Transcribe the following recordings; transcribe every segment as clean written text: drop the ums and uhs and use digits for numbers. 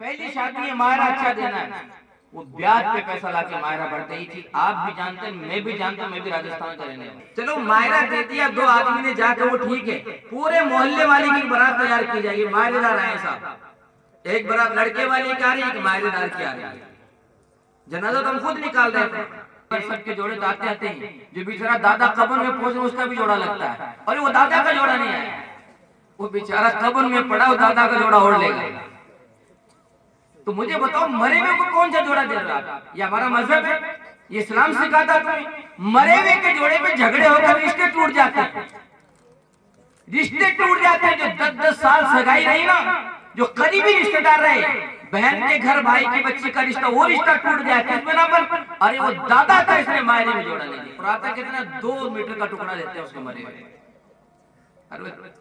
पहली शादी है मायरा अच्छा देना है, वो ब्याज पे पैसा लाके मायरा बढ़ गई थी। आप भी जानते हैं, मैं भी जानता हूँ, मैं भी राजस्थान का रहने वाला। चलो मायरा दे दिया, दो आदमी ने जाकर, वो ठीक है, पूरे मोहल्ले वाले की बारात तैयार की जाएगी, मायरेदार आए साहब, एक बारात लड़के वाले की आ रही है, एक मायरेदार की आ रही है, जनाजा तो हम खुद निकाल रहे थे, सबके जोड़े तो आते आते हैं, जो बेचारा दादा कब्र में पहुंचे उसका भी जोड़ा लगता है, और वो दादा का जोड़ा नहीं आया, वो बेचारा कब्र में पड़ा, वो दादा का जोड़ा ओढ़ लेगा। तो मुझे बताओ मरे हुए को कौन सा जोड़ा दे रहा है? ये हमारा मजहब है, ये इस्लाम सिखाता तुम्हें। मरे हुए के जोड़े पे झगड़े होकर रिश्ते टूट जाते हैं, रिश्ते टूट जाते हैं। जो 10-10 साल सगाई रही ना, जो करीबी रिश्तेदार रहे, बहन के घर भाई की बच्ची का रिश्ता, वो रिश्ता टूट गया किस बिना पर? अरे वो दादा का इसने मायने में जोड़ा नहीं दिया। प्रातः कितना 2 मीटर का टुकड़ा देते हैं उसके मरे हुए, अरे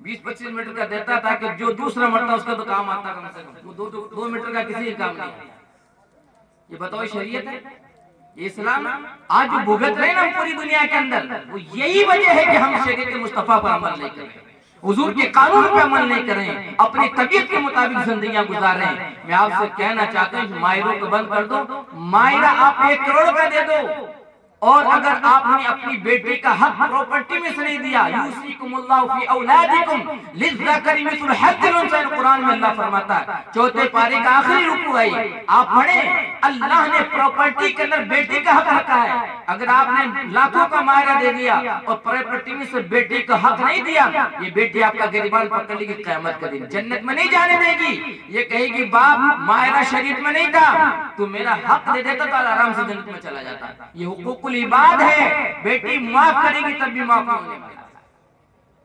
20-25 मीटर का देता था कि जो दूसरा मरता उसका तो काम आता कम से कम, वो 2 मीटर का किसी काम नहीं। ये बताओ शरीयत है, ये इस्लाम आज जो भुगत रहे ना पूरी दुनिया के अंदर, वो यही वजह है कि हम शरीयत के मुस्तफा पर अमल नहीं कर रहे, हुजूर के कानून पे अमल नहीं कर रहे, अपनी तबीयत के मुताबिक जिंदगियां गुजार रहे हैं। मैं आपसे कहना चाहता हूँ मायरों को बंद कर दो। मायरा आप 1 करोड़ का दे दो, और अगर आपने अपनी बेटी का हक प्रॉपर्टी में से नहीं दिया, यूसीकुमुल्लाहु फी औलादिकुम लिज़्ज़करी मिस्लु हज़्ज़िल उन्सयैन, कुरान में अल्लाह फरमाता है, 4थे पारे का आखिरी रुकू है, आप पढ़े, अल्लाह ने प्रॉपर्टी के अंदर बेटी का हक रखा है। अगर आपने लाखों का मायरा दे दिया और प्रॉपर्टी में से बेटी का हक नहीं दिया, ये बेटी आपका गिरबान पकड़ लेगी क़यामत के दिन, जन्नत में नहीं जाने देगी। ये कहेगी बाप मायरा शरीयत में नहीं था, तू मेरा हक दे देता तो आराम से जन्नत में चला जाता। ये हुकूकुल इबाद है, बेटी माफ करेगी तब भी माफ नहीं होने वाला।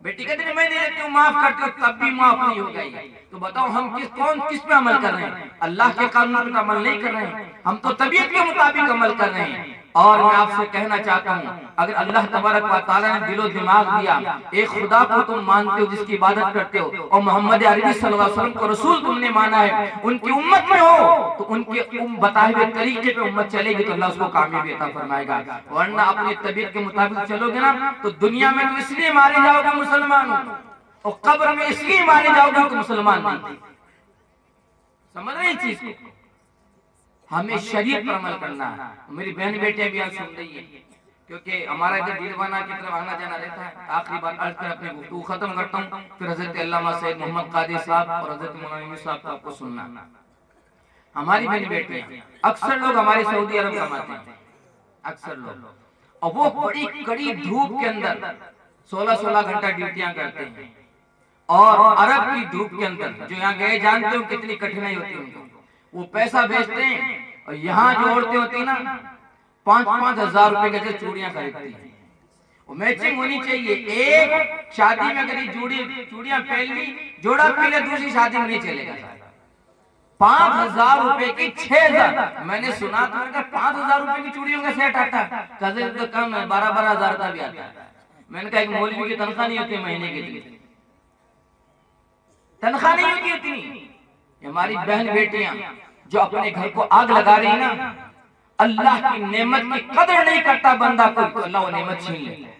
बेटी कहती है मैं नहीं देती हूँ, माफ करती हूँ तब भी माफ नहीं हो गई। तो बताओ हम किस पे अमल कर रहे हैं? अल्लाह के कानून पे अमल नहीं कर रहे हैं, हम तो तबीयत के मुताबिक अमल कर रहे हैं। और मैं आपसे कहना चाहता हूँ, अगर अल्लाह तबारक व तआला ने दिलो दिमाग दिया, एक खुदा को तुम मानते हो जिसकी इबादत करते हो, और मोहम्मद अरबी सल्लल्लाहु अलैहि वसल्लम को रसूल तुमने माना है, उनकी उम्मत में हो, तो उनके बताए हुए तरीके पे उम्मत चलेगी तो अल्लाह उसको कामयाबी अता फरमाएगा। वरना अपनी तबीयत के मुताबिक चलोगे ना, तो दुनिया में तो इसलिए मारे जाओगे मुसलमान, और कब्र में इसलिए मारे जाओगे तो मुसलमान नहीं। समझ रहे हैं चीज को? हमें शरीयत पर अमल करना है। मेरी बहन बेटियां भी आज सुन रही है, क्योंकि हमारा इधर दीवाना की तरफ आना जाना रहता है। आखिरी बार अर्ज कर अपनी गुफ्तगू खत्म करता हूँ, फिर हजरत अल्लामा सैयद मोहम्मद कादिर साहब और हजरत मौलाना साहब को आपको सुनना। हमारी बहन बेटियां, अक्सर लोग हमारे सऊदी अरब कमाते हैं, अक्सर लोग, और वो बड़ी कड़ी धूप के अंदर 16-16 घंटा ड्यूटियां करते हैं, और अरब की धूप के अंदर, जो यहाँ गए जानते हो कितनी कठिनाई होती है उनको, वो पैसा भेजते हैं, और यहाँ जो औरतें होती है ना 5-5 हजार रुपए के चूड़ियां खरीदती हैं। वो मैचिंग होनी चाहिए, एक शादी में अगर चूड़ियां पहन ली, जोड़ा पहले दूसरी शादी में नहीं चलेगा। 5,000 रुपए की 6,000, मैंने सुना था 5,000 रुपए की चूड़ियों का सेट आता है, कजन तो कम है 12-12 हजार का भी आता है। मैंने कहा एक मौलवी की तनख्वाह नहीं होती महीने की, तनख्वाह नहीं होती इतनी। हमारी बहन बेटियां जो अपने घर को आग लगा रही ना, अल्लाह की नेमत की कदर नहीं करता बंदा को, तो अल्लाह वो नेमत छीन लेता है,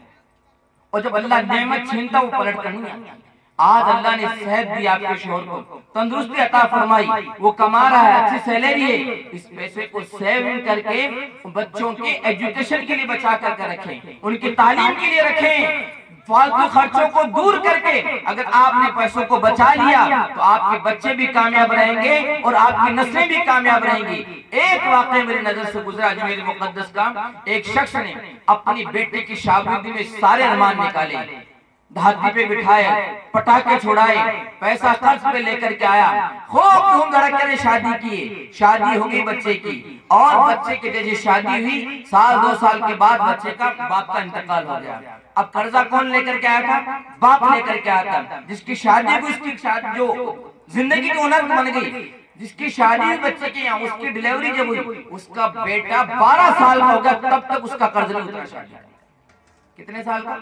और जब अल्लाह नेमत छीनता वो पलट कर नहीं आता। आज अल्लाह ने सेहत दी आपके शोहर को, तंदुरुस्ती अता फरमाई, वो कमा रहा है, अच्छी सैलरी है, इस पैसे को सेविंग करके बच्चों के एजुकेशन के लिए बचा कर रखें, उनकी तालीम के लिए रखें, फालतू खर्चों को दूर करके अगर आपने पैसों को बचा लिया तो आपके बच्चे भी कामयाब रहेंगे और आपकी नस्लें भी कामयाब रहेंगी। एक वाकया मेरी नजर से गुजरा अजमेर मुकद्दस का, एक शख्स ने अपनी बेटे की शादी में सारे अरमान निकाले, धाती पे बिठाए, पटाखे छुड़ाए, पैसा कर्ज पे लेकर के आया, खूब धूम धड़के ने शादी की, शादी हो गई बच्चे की, और बच्चे की जैसे शादी हुई 1-2 साल के बाद बच्चे का बाप का इंतकाल हो गया। अब कर्जा कौन लेकर के आया था? बाप लेकर के आया था, जिसकी शादी को, इसकी शादी जो जिंदगी की ओनर बन गई, जिसकी शादी बच्चे के यहाँ, उसकी डिलीवरी जब हुई, उसका बेटा 12 साल का हो गया, तब तक उसका कर्ज नहीं उतरा। शादी कितने साल का?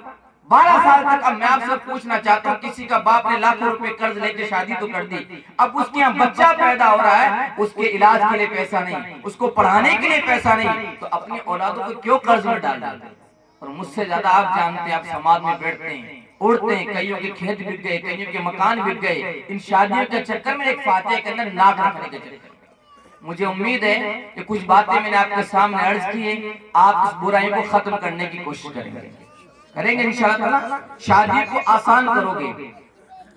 12 साल तक। अब मैं आपसे पूछना चाहता हूँ, किसी का बाप ने लाखों रुपए कर्ज लेके शादी तो कर दी, अब उसके यहाँ बच्चा पैदा हो रहा है, उसके इलाज के लिए पैसा नहीं, उसको पढ़ाने के लिए पैसा नहीं, तो अपनी औलादों को क्यों कर्ज में डाल डालते? और मुझसे ज्यादा आप जानते हैं, आप समाज में बैठते हैं, उड़ते हैं, कईयों के खेत बिक गए, कईयों के मकान बिक गए, इन शादियों के चक्कर में एक फातिहा के अंदर नाक रखने के चक्कर। मुझे उम्मीद है कि कुछ बातें मैंने आपके सामने अर्ज की है, आप इस बुराई को खत्म करने की कोशिश करेंगे इंशाअल्लाह। शादी को आसान करोगे,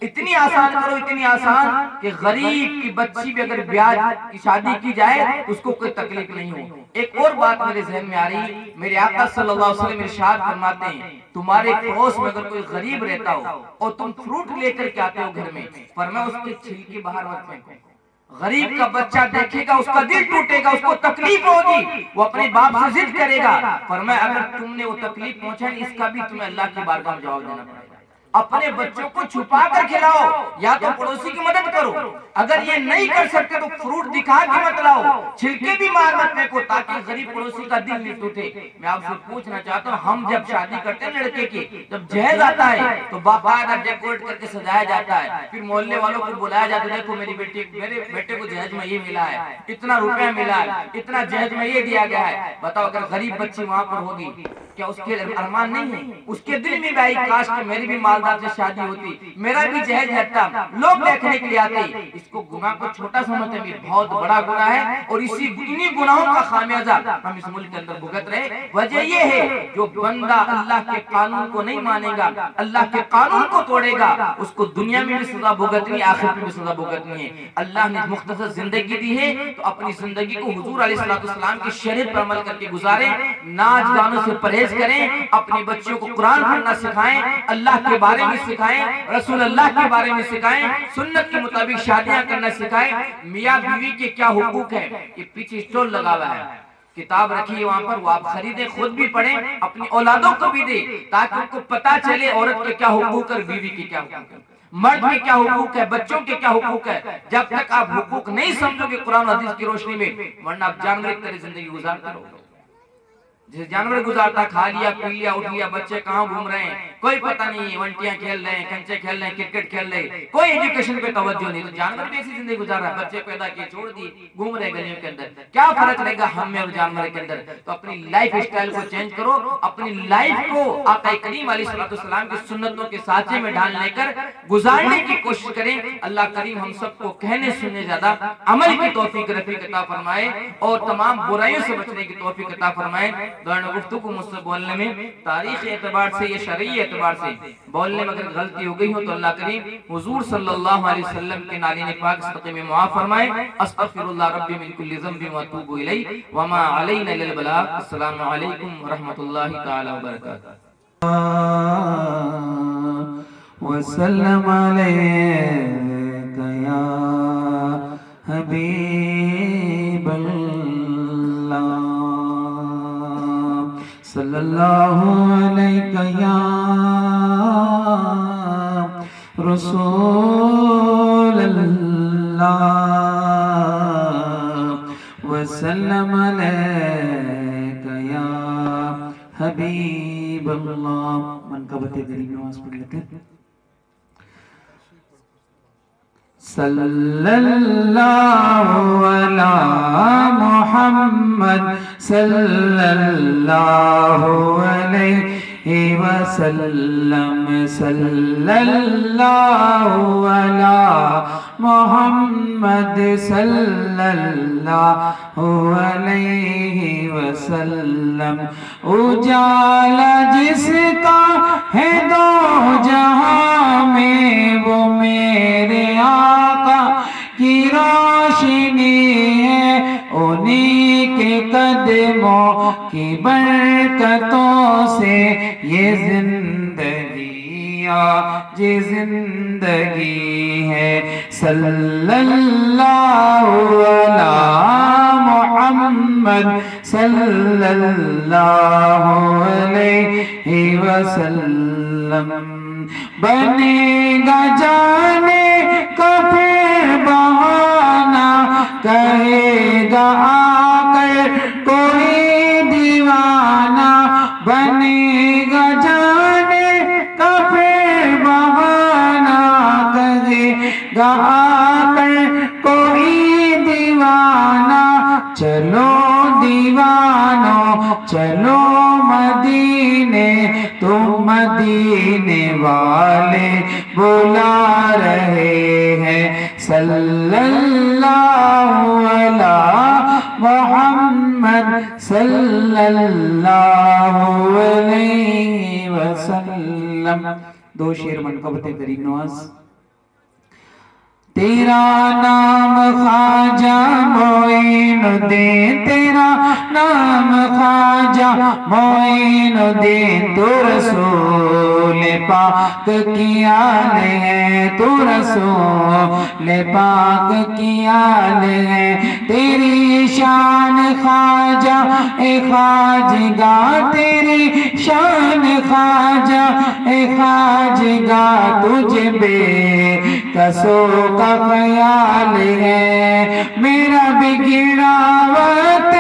इतनी आसान करो, इतनी आसान कि गरीब की बच्ची भी अगर ब्याज की शादी की जाए उसको कोई तकलीफ नहीं हो। एक और बात मेरे जहन में आ रही, मेरे आका सल्लल्लाहु अलैहि वसल्लम इरशाद फरमाते हैं, तुम्हारे पड़ोस में अगर कोई गरीब रहता हो और तुम फ्रूट लेकर के आते हो घर में, फरमाया उसके छिलके बाहर मत फेंको। गरीब का बच्चा देखेगा, उसका दिल टूटेगा, उसको तकलीफ होगी, वो अपने बाप से जिद करेगा। फरमाया अगर तुमने वो तकलीफ पहुंचाई, इसका भी तुम्हें अल्लाह की बारगाह में जवाब देना पड़ेगा। अपने बच्चों को छुपा कर खिलाओ, या तो पड़ोसी की मदद करो, अगर ये नहीं कर सकते तो फ्रूट दिखा के मत लाओ, छिलके भी मार मत फेंको, ताकि गरीब पड़ोसी का दिल नहीं टूटे। मैं आपसे पूछना चाहता हूँ, हम जब शादी करते हैं लड़के की, जब जहेज आता है तो बाकायदा डेकोरेट करके सजाया जाता है, फिर मोहल्ले वालों को बुलाया जाता है, देखो मेरे बेटे को जहेज में ये मिला है, इतना रुपया मिला है, इतना जहेज में ये दिया गया है। बताओ अगर गरीब बच्ची वहां पर होगी, क्या उसके अरमान नहीं है? उसके दिल में भाई काश कि मेरी भी मालदार से शादी होती, मेरा भी जहेज रहता, लोग देखने के लिए आते। इसको गुनाह को छोटा समझते हैं, बहुत बड़ा गुनाह है, और इन्हीं गुनाहों का खामियाजा हम इस मुल्क के अंदर भुगत रहे। वजह ये है, जो बंदा अल्लाह के कानून को नहीं मानेगा, अल्लाह के कानून को तोड़ेगा, उसको दुनिया में भी सजा भुगतनी है, आखिरत में भी सजा भुगतनी है। अल्लाह ने मुख्तसर जिंदगी दी है, तो अपनी जिंदगी को हुजूर अलैहिस्सलाम की शरीयत पर अमल करके गुजारें, नाच गानों से परहेज करें, अपने बच्चों को कुरान पढ़ना सिखाएं, अल्लाह के बारे में सिखाएं, रसूल अल्लाह के बारे में सिखाएं, सुन्नत के मुताबिक शादियां करना सिखाएं। मियां बीवी के क्या हुकूक है, ये पीछे स्टॉल लगा हुआ है, किताब रखी है वहां पर, वो आप खरीदे, खुद भी पढ़ें, अपनी औलादों को भी दे, ताकि उनको पता चले औरत के क्या हुकूक और बीवी के क्या हुकूक है, मर्द के क्या हुकूक है, बच्चों के क्या हुकूक है। जब तक आप हुकूक नहीं समझोगे कुरान हदीस की रोशनी में, वरना आप जानवर की तरह जिंदगी गुजारते रहोगे। जैसे जानवर गुजारता, खा लिया पी लिया उठ लिया, बच्चे कहाँ घूम रहे हैं कोई पता नहीं है, वंटियां खेल रहे हैं, कंचे खेल रहे हैं, क्रिकेट खेल रहे हैं, कोई एजुकेशन पे तवज्जो नहीं। तो जानवर भी ऐसी जिंदगी गुजार रहा है, बच्चे पैदा किए छोड़ दिए, घूम रहे गलियों के अंदर, क्या फर्क रहेगा हम में और जानवर के अंदर? तो अपनी लाइफ स्टाइल को चेंज करो, अपनी लाइफ को आका करीम अलैहिस्सलाम की सुन्नतों के साँचे में ढाल लेकर गुजारने की कोशिश करें। अल्लाह करीम हम सबको कहने सुनने ज्यादा अमल की तौफीक रफीक अता फरमाए, और तमाम बुराइयों से बचने की तौफीक अता फरमाए। गुफ्तगू मुझसे बोलने में, तारीख एतबार से या शरई एतबार से बोलने में अगर गलती हो गई हो तो अल्लाह करीम हुजूर सल्लल्लाहु अलैहि वसल्लम के नालीन पाक सदक़े में मुआफ़ फरमाए। अस्तग़फिरुल्लाह रब्बी मिन कुल्लि ज़ंबिन व अतूबु इलैहि व मा अलैना इल्लल बलाग। अस्सलामु अलैकुम व रहमतुल्लाहि तआला व बरकातुहू। व सल्लम अलैका या हबीबल्लाह, सल्लल्लाहु अलैका या रसूलल्लाह, वसल्लम अलैका या हबीबल्लाह। मन का बते गरीब नमाज पढ़ लेते हैं। सल्लल्लाहु अला मुहम्मद सल्लल्लाहु अलैहि वसल्लम, सल्लल्लाहु अला मुहम्मद सल्लल्लाहु अलैहि वसल्लम। उजाला जिसका है दो जहां में, वो मेरे आका की रोशनी है, उन्हीं के कदमों की बरकतों से ये जिंदगी आज जिंदगी है। सल्लल्लाहु अला मुहम्मद सल्लल्लाहु अलैहि वसल्लम। बनेगा जाने का फिर बहाना, कहेगा आकर कोई दीवाना, बनेगा जाने का फिर बहाना, कहेगा आकर कोई दीवाना। चलो दीवानो चलो मदीने, तुम मदीने वाले बुला रहे हैं। सल्लल्लाहु अला मोहम्मद सल्लल्लाहु अलैहि वसल्लम। दो शेर मनकबत करीब नवाज। तेरा नाम ख्वाजा मोइनुद्दीन, तेरा नाम ख्वाजा मोइनुद्दीन, तू रसूल पाक की आल है, तू रसूल पाक की आल है। तेरी शान ख्वाजा ए ख्वाजगा, तेरी शान ख्वाजा ए ख्वाजगा, तुझे बेकसो का ख्याल है। मेरा बिगड़ा वक्त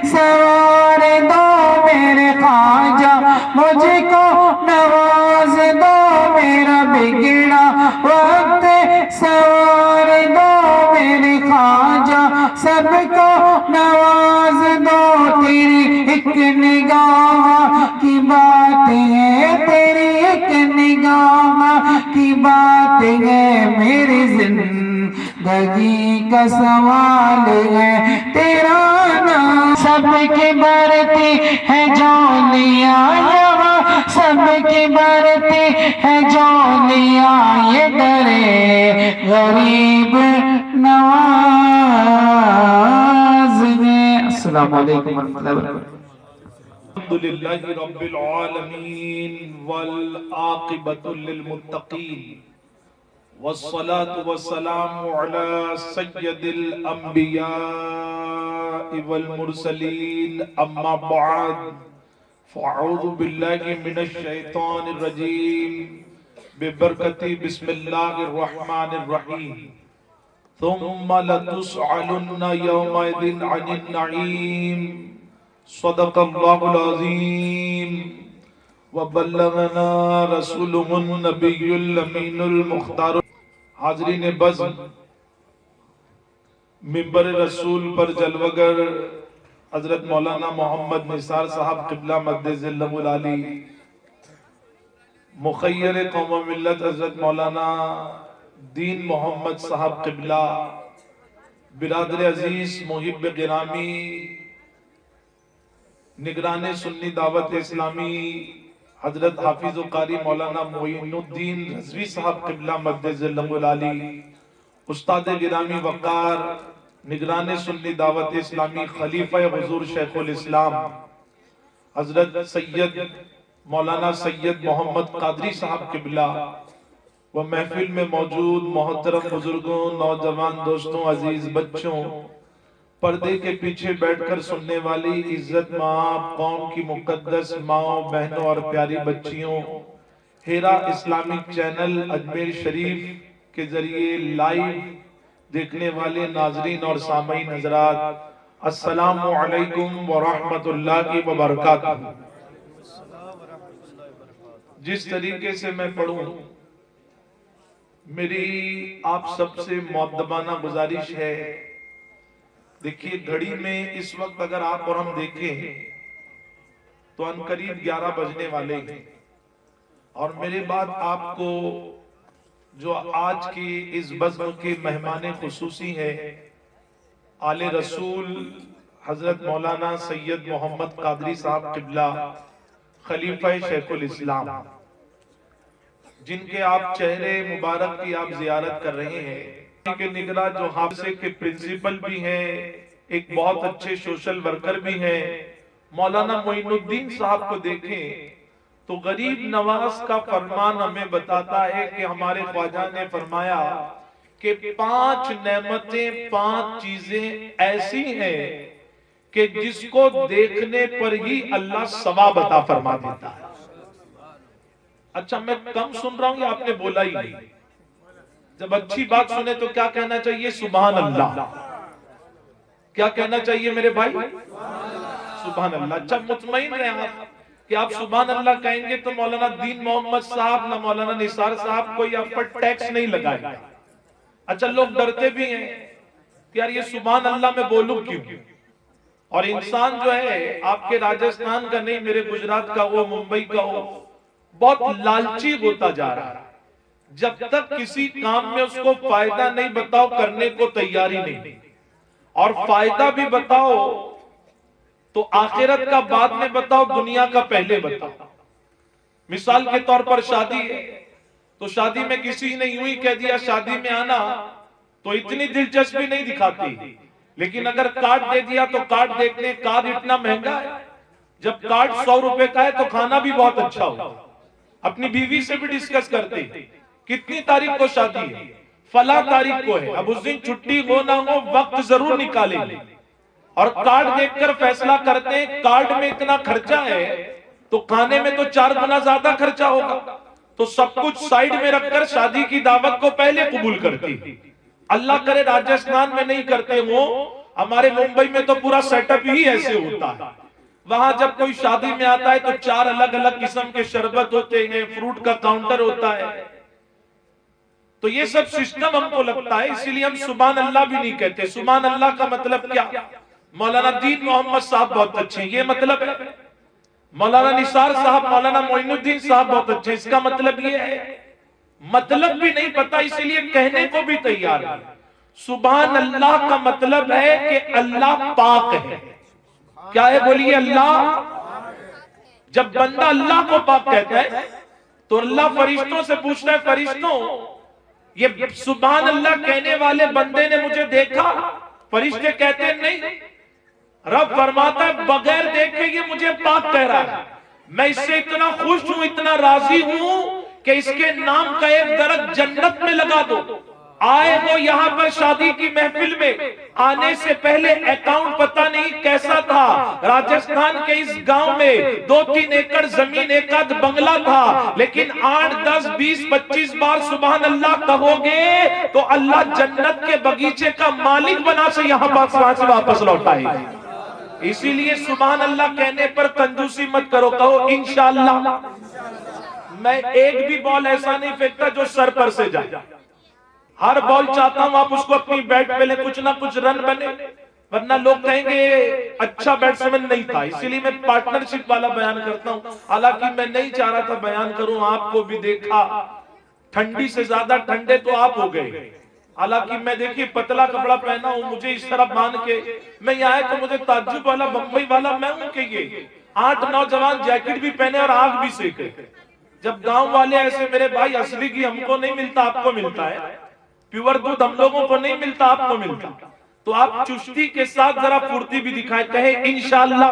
सवार दो मेरे ख्वाजा, मुझको नवाज दो। मेरा बिगड़ा वक्त सवार दो मेरे ख्वाजा, सबको नवाज दो। तेरी एक निगाह की बात है, तेरी एक निगाह की बात है, मेरी जिंदगी का सवाल है। तेरा नाम सबकी बरती है जोलिया, यहाँ सबकी बरती है जोलिया, ये डरे गरीब नवाज है। अस्सलाम वालेकुम वरहमतुल्लाहि वबरकातुहू। अल्हम्दुलिल्लाहि रब्बिल आलमीन वल आक़िबतु लिल मुत्तक़ीन वस्सलातु वस्सलामु अला सय्यदिल अंबिया वल मुरसलीन अम्मा बअद फ़अऊज़ु बिल्लाहि मिनश शैतानिर रजीम बिबरकति बिस्मिल्लाहिर रहमानिर रहीम। थुम्मा लतुसअलुन्ना यौमइदिन अनिन नईम। सदक़ल्लाहुल अज़ीम व बल्लगना रसूलुहुन नबियुल अमीनुल मुख्तार। हाज़रीन बज़्म, मिंबर रसूल पर जलवगर हज़रत मौलाना मोहम्मद निसार साहब क़िबला मद्दिज़िल्लहुल आली, मुख़य्यर कौम व मिल्लत हज़रत मौलाना दीन मोहम्मद साहब क़िबला, बिरादर अजीज मुहिब गिरामी, निगराने सुन्नी दावत इस्लामी हजरत हाफिज कारी मौलाना मोइनुद्दीन रज़वी साहब क़िबला मद्दिज़िल्लहुल आली, उस्ताद गिरामी वक़ार निगराने सुन्नी दावत इस्लामी खलीफा हुज़ूर शेखुल इस्लाम हजरत सैयद मौलाना सैयद मोहम्मद कादरी साहब क़िबला व महफिल में मौजूद मोहतरम बुजुर्गों, नौजवान दोस्तों, अजीज बच्चों, पर्दे के पीछे बैठकर सुनने वाली इज्जत माँ कौम की मुकद्दस माओ, बहनों और प्यारी बच्चियों, हेरा इस्लामिक चैनल अजमेर शरीफ के जरिए लाइव देखने वाले नाजरीन और सामईन हजरात, अस्सलामु अलैकुम व रहमतुल्लाहि व बरकातहू। जिस तरीके से मैं पढ़ूं, मेरी आप सबसे मुअद्दबाना गुजारिश है, देखिए घड़ी में इस वक्त अगर आप और हम देखें तो अनकरीब 11 बजने वाले हैं। और मेरे बाद आपको जो आज की इस बज़्म के मेहमान खुसूसी है, आले रसूल हजरत मौलाना सैयद मोहम्मद कादरी साहब क़िबला खलीफा शेखुल इस्लाम, जिनके आप चेहरे मुबारक की आप जियारत कर रहे हैं, के निगरा जो हाफिज़े के प्रिंसिपल भी हैं, एक बहुत अच्छे सोशल वर्कर भी हैं, मौलाना मोइनुद्दीन साहब को देखें तो गरीब नवाज का फरमान हमें बताता है कि हमारे ख्वाजा ने फरमाया कि 5 नेमतें, 5 चीजें ऐसी हैं कि जिसको देखने पर ही अल्लाह सवाब अता फरमा देता है। अच्छा, मैं कम सुन रहा हूं या आपने बोला ही नहीं? जब अच्छी बात सुने तो क्या कहना चाहिए? सुभान अल्लाह। क्या कहना चाहिए मेरे भाई? सुभान अल्लाह। अच्छा, मुतमईन रहे आप कि आप सुभान अल्लाह कहेंगे तो मौलाना दीन मोहम्मद साहब ना मौलाना निसार साहब कोई आप पर टैक्स नहीं लगाएगा। अच्छा, लोग डरते भी हैं कि यार ये सुभान अल्लाह मैं बोलूं क्यों? और इंसान जो है आपके राजस्थान का नहीं, मेरे गुजरात का हो, मुंबई का हो, बहुत लालची होता जा रहा है। जब तक किसी काम में उसको फायदा नहीं बताओ, करने को तैयारी नहीं, और फायदा भी बताओ तो आखिरत का बाद में बताओ, दुनिया का पहले बताओ। मिसाल के तौर पर शादी है, तो शादी में किसी ने यूं ही कह दिया शादी में आना, तो इतनी दिलचस्पी नहीं दिखाती। लेकिन अगर कार्ड दे दिया तो कार्ड देखने, कार्ड इतना महंगा है, जब कार्ड 100 रुपए का है तो खाना भी बहुत अच्छा हो। अपनी बीवी से भी डिस्कस करते, कितनी तारीख को शादी है, फला तारीख को है, अब उस दिन छुट्टी हो ना हो वक्त जरूर निकालेंगे, और कार्ड देखकर फैसला करते हैं कार्ड में इतना खर्चा है तो खाने में तो 4 गुना ज्यादा खर्चा होगा, तो सब कुछ साइड में रखकर शादी की दावत को पहले कबूल करती। अल्लाह करे राजस्थान में नहीं करते हो, हमारे मुंबई में तो पूरा सेटअप ही ऐसे होता है। वहां जब कोई शादी में आता है तो 4 अलग अलग किस्म के शरबत होते हैं, फ्रूट का काउंटर होता है, तो ये सब सिस्टम हमको लगता है, इसीलिए हम सुभान अल्लाह भी नहीं कहते। सुभान अल्लाह का मतलब क्या? मौलाना दीन मोहम्मद साहब बहुत अच्छे हैं, ये मतलब है। मौलाना निसार साहब, मौलाना मोइनुद्दीन साहब बहुत अच्छे, इसका मतलब ये है। मतलब भी नहीं पता, इसीलिए कहने को भी तैयार है। सुभान अल्लाह का मतलब है कि अल्लाह पाक है। क्या है बोलिए? अल्लाह। जब बंदा अल्लाह को पाक कहता है तो अल्लाह फरिश्तों से पूछता है, फरिश्तों ये सुभान अल्लाह कहने वाले बंदे ने मुझे देखा? फरिश्ते कहते हैं नहीं। रब फरमाता है बगैर देखे ये मुझे पाक कह रहा है, मैं इससे इतना खुश हूं, इतना राजी हूं कि इसके नाम का एक दरख्त जन्नत में लगा दो। आए वो यहाँ पर शादी की महफिल में, आने से पहले अकाउंट पता नहीं कैसा था। राजस्थान के इस गांव में 2-3 एकड़ जमीन, एक आध बंगला था, लेकिन 8, 10, 20, 25 बार सुभान अल्लाह कहोगे तो अल्लाह जन्नत के बगीचे का मालिक बना से यहाँ पास वापस लौटाएगा। इसीलिए सुभान अल्लाह कहने पर कंजूसी मत करो, कहो इंशाअल्लाह। मैं एक भी बॉल ऐसा नहीं फेंकता जो सर पर से जाए। हर बॉल चाहता हूं आप उसको अपनी बैट पे ले, कुछ ना कुछ रन बने, वरना लोग कहेंगे अच्छा बैट्समैन नहीं था। इसीलिए मैं पार्टनरशिप वाला बयान करता हूं। हालांकि मैं नहीं चाह रहा था बयान करूं, आपको भी देखा, ठंडी से ज्यादा ठंडे तो आप हो गए। हालांकि मैं देखिए पतला कपड़ा पहना हूं, मुझे इस तरह मान के मैं यहाँ आया तो मुझे ताज्जुब वाला, बम्बई वाला मैं हूं कि ये 8 नौजवान जैकेट भी पहने और आग भी सेके। जब गांव वाले ऐसे, मेरे भाई असली घी हमको नहीं मिलता, आपको मिलता है, प्योर दूध हम लोगों को नहीं मिलता, आपको मिलता, तो आप चुस्ती के साथ जरा फुर्ती भी दिखाए, कहे इंशाअल्लाह।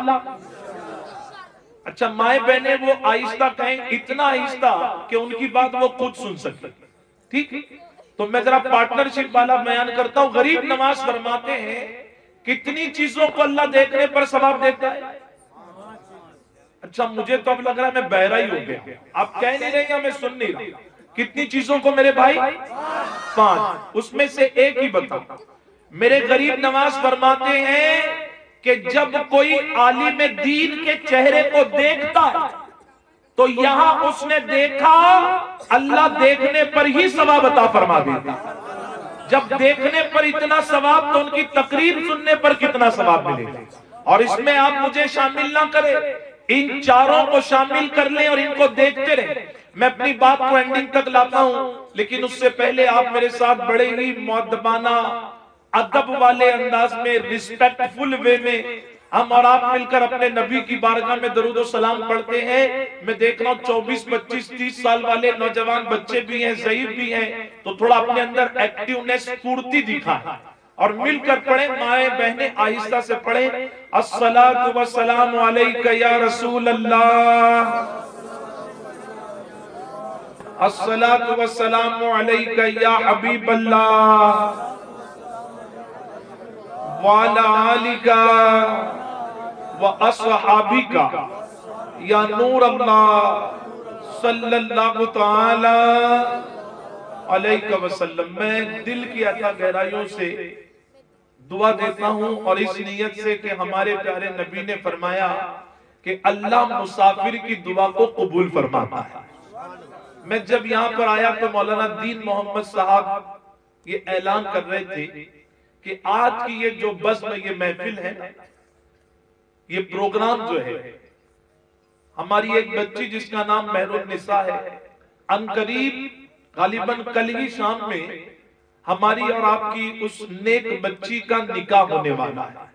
अच्छा माए बहने वो आहिस्ता कहें, इतना आहिस्ता कि उनकी बात वो खुद सुन सके, ठीक। तो मैं जरा पार्टनरशिप वाला बयान करता हूं। गरीब नवाज फरमाते हैं कितनी चीजों को अल्लाह देखने पर सवाब देता है। अच्छा मुझे तो अब लग रहा है मैं बहरा ही हो गया, आप कह नहीं रहे, मैं सुन नहीं रहा। कितनी चीजों को मेरे भाई? 5, उसमें से एक ही बताओ। मेरे गरीब नवाज फरमाते हैं कि जब कोई आलिम दीन के चेहरे को देखता है तो यहां उसने देखा, अल्लाह देखने पर ही सवाब अता फरमा देता। जब देखने पर इतना सवाब तो उनकी तकरीर सुनने पर कितना सवाब मिलेगा। और इसमें आप मुझे शामिल ना करें, इन चारों को शामिल कर लें और इनको देखते रहें। मैं अपनी बात को एंडिंग तक लाता हूं, लेकिन उससे पहले आप मेरे साथ बड़े ही मुअद्दबाना, अदब वाले अंदाज में, रिस्पेक्टफुल वे में हम और आप मिलकर अपने नबी की बारगाह में दरूद और सलाम पढ़ते हैं। मैं देख रहा हूँ 24, 25, 30 साल वाले नौजवान बच्चे भी हैं, ज़ईफ भी हैं, तो थोड़ा अपने अंदर एक्टिवनेस, स्फूर्ति दिखा और मिलकर पढ़े। माए बहने आहिस्ता से पढ़े। अस्सलातु वस्सलामु अलैका या रसूल अल्लाह, अस्सलातु वस्सलामु अलैका या हबीब अल्लाह, वाला आलिका व अस्हाबिका या नूर अल्लाह सल्लल्लाहु तआला अलैहि वसल्लम। मैं दिल की अता गहराइयों से दुआ देता हूं और इस नियत से कि हमारे प्यारे नबी ने फरमाया कि अल्लाह मुसाफिर की दुआ को कबूल फरमाता है। मैं जब यहाँ पर आया तो मौलाना दीन मोहम्मद साहब ये ऐलान कर रहे थे कि आज की ये जो बज़्म, ये महफिल है, ये प्रोग्राम जो है, हमारी एक बच्ची जिसका नाम मेहरुन निसा है, अनकरीब गालिबन कल ही शाम में हमारी और आपकी उस नेक बच्ची का निकाह होने वाला है।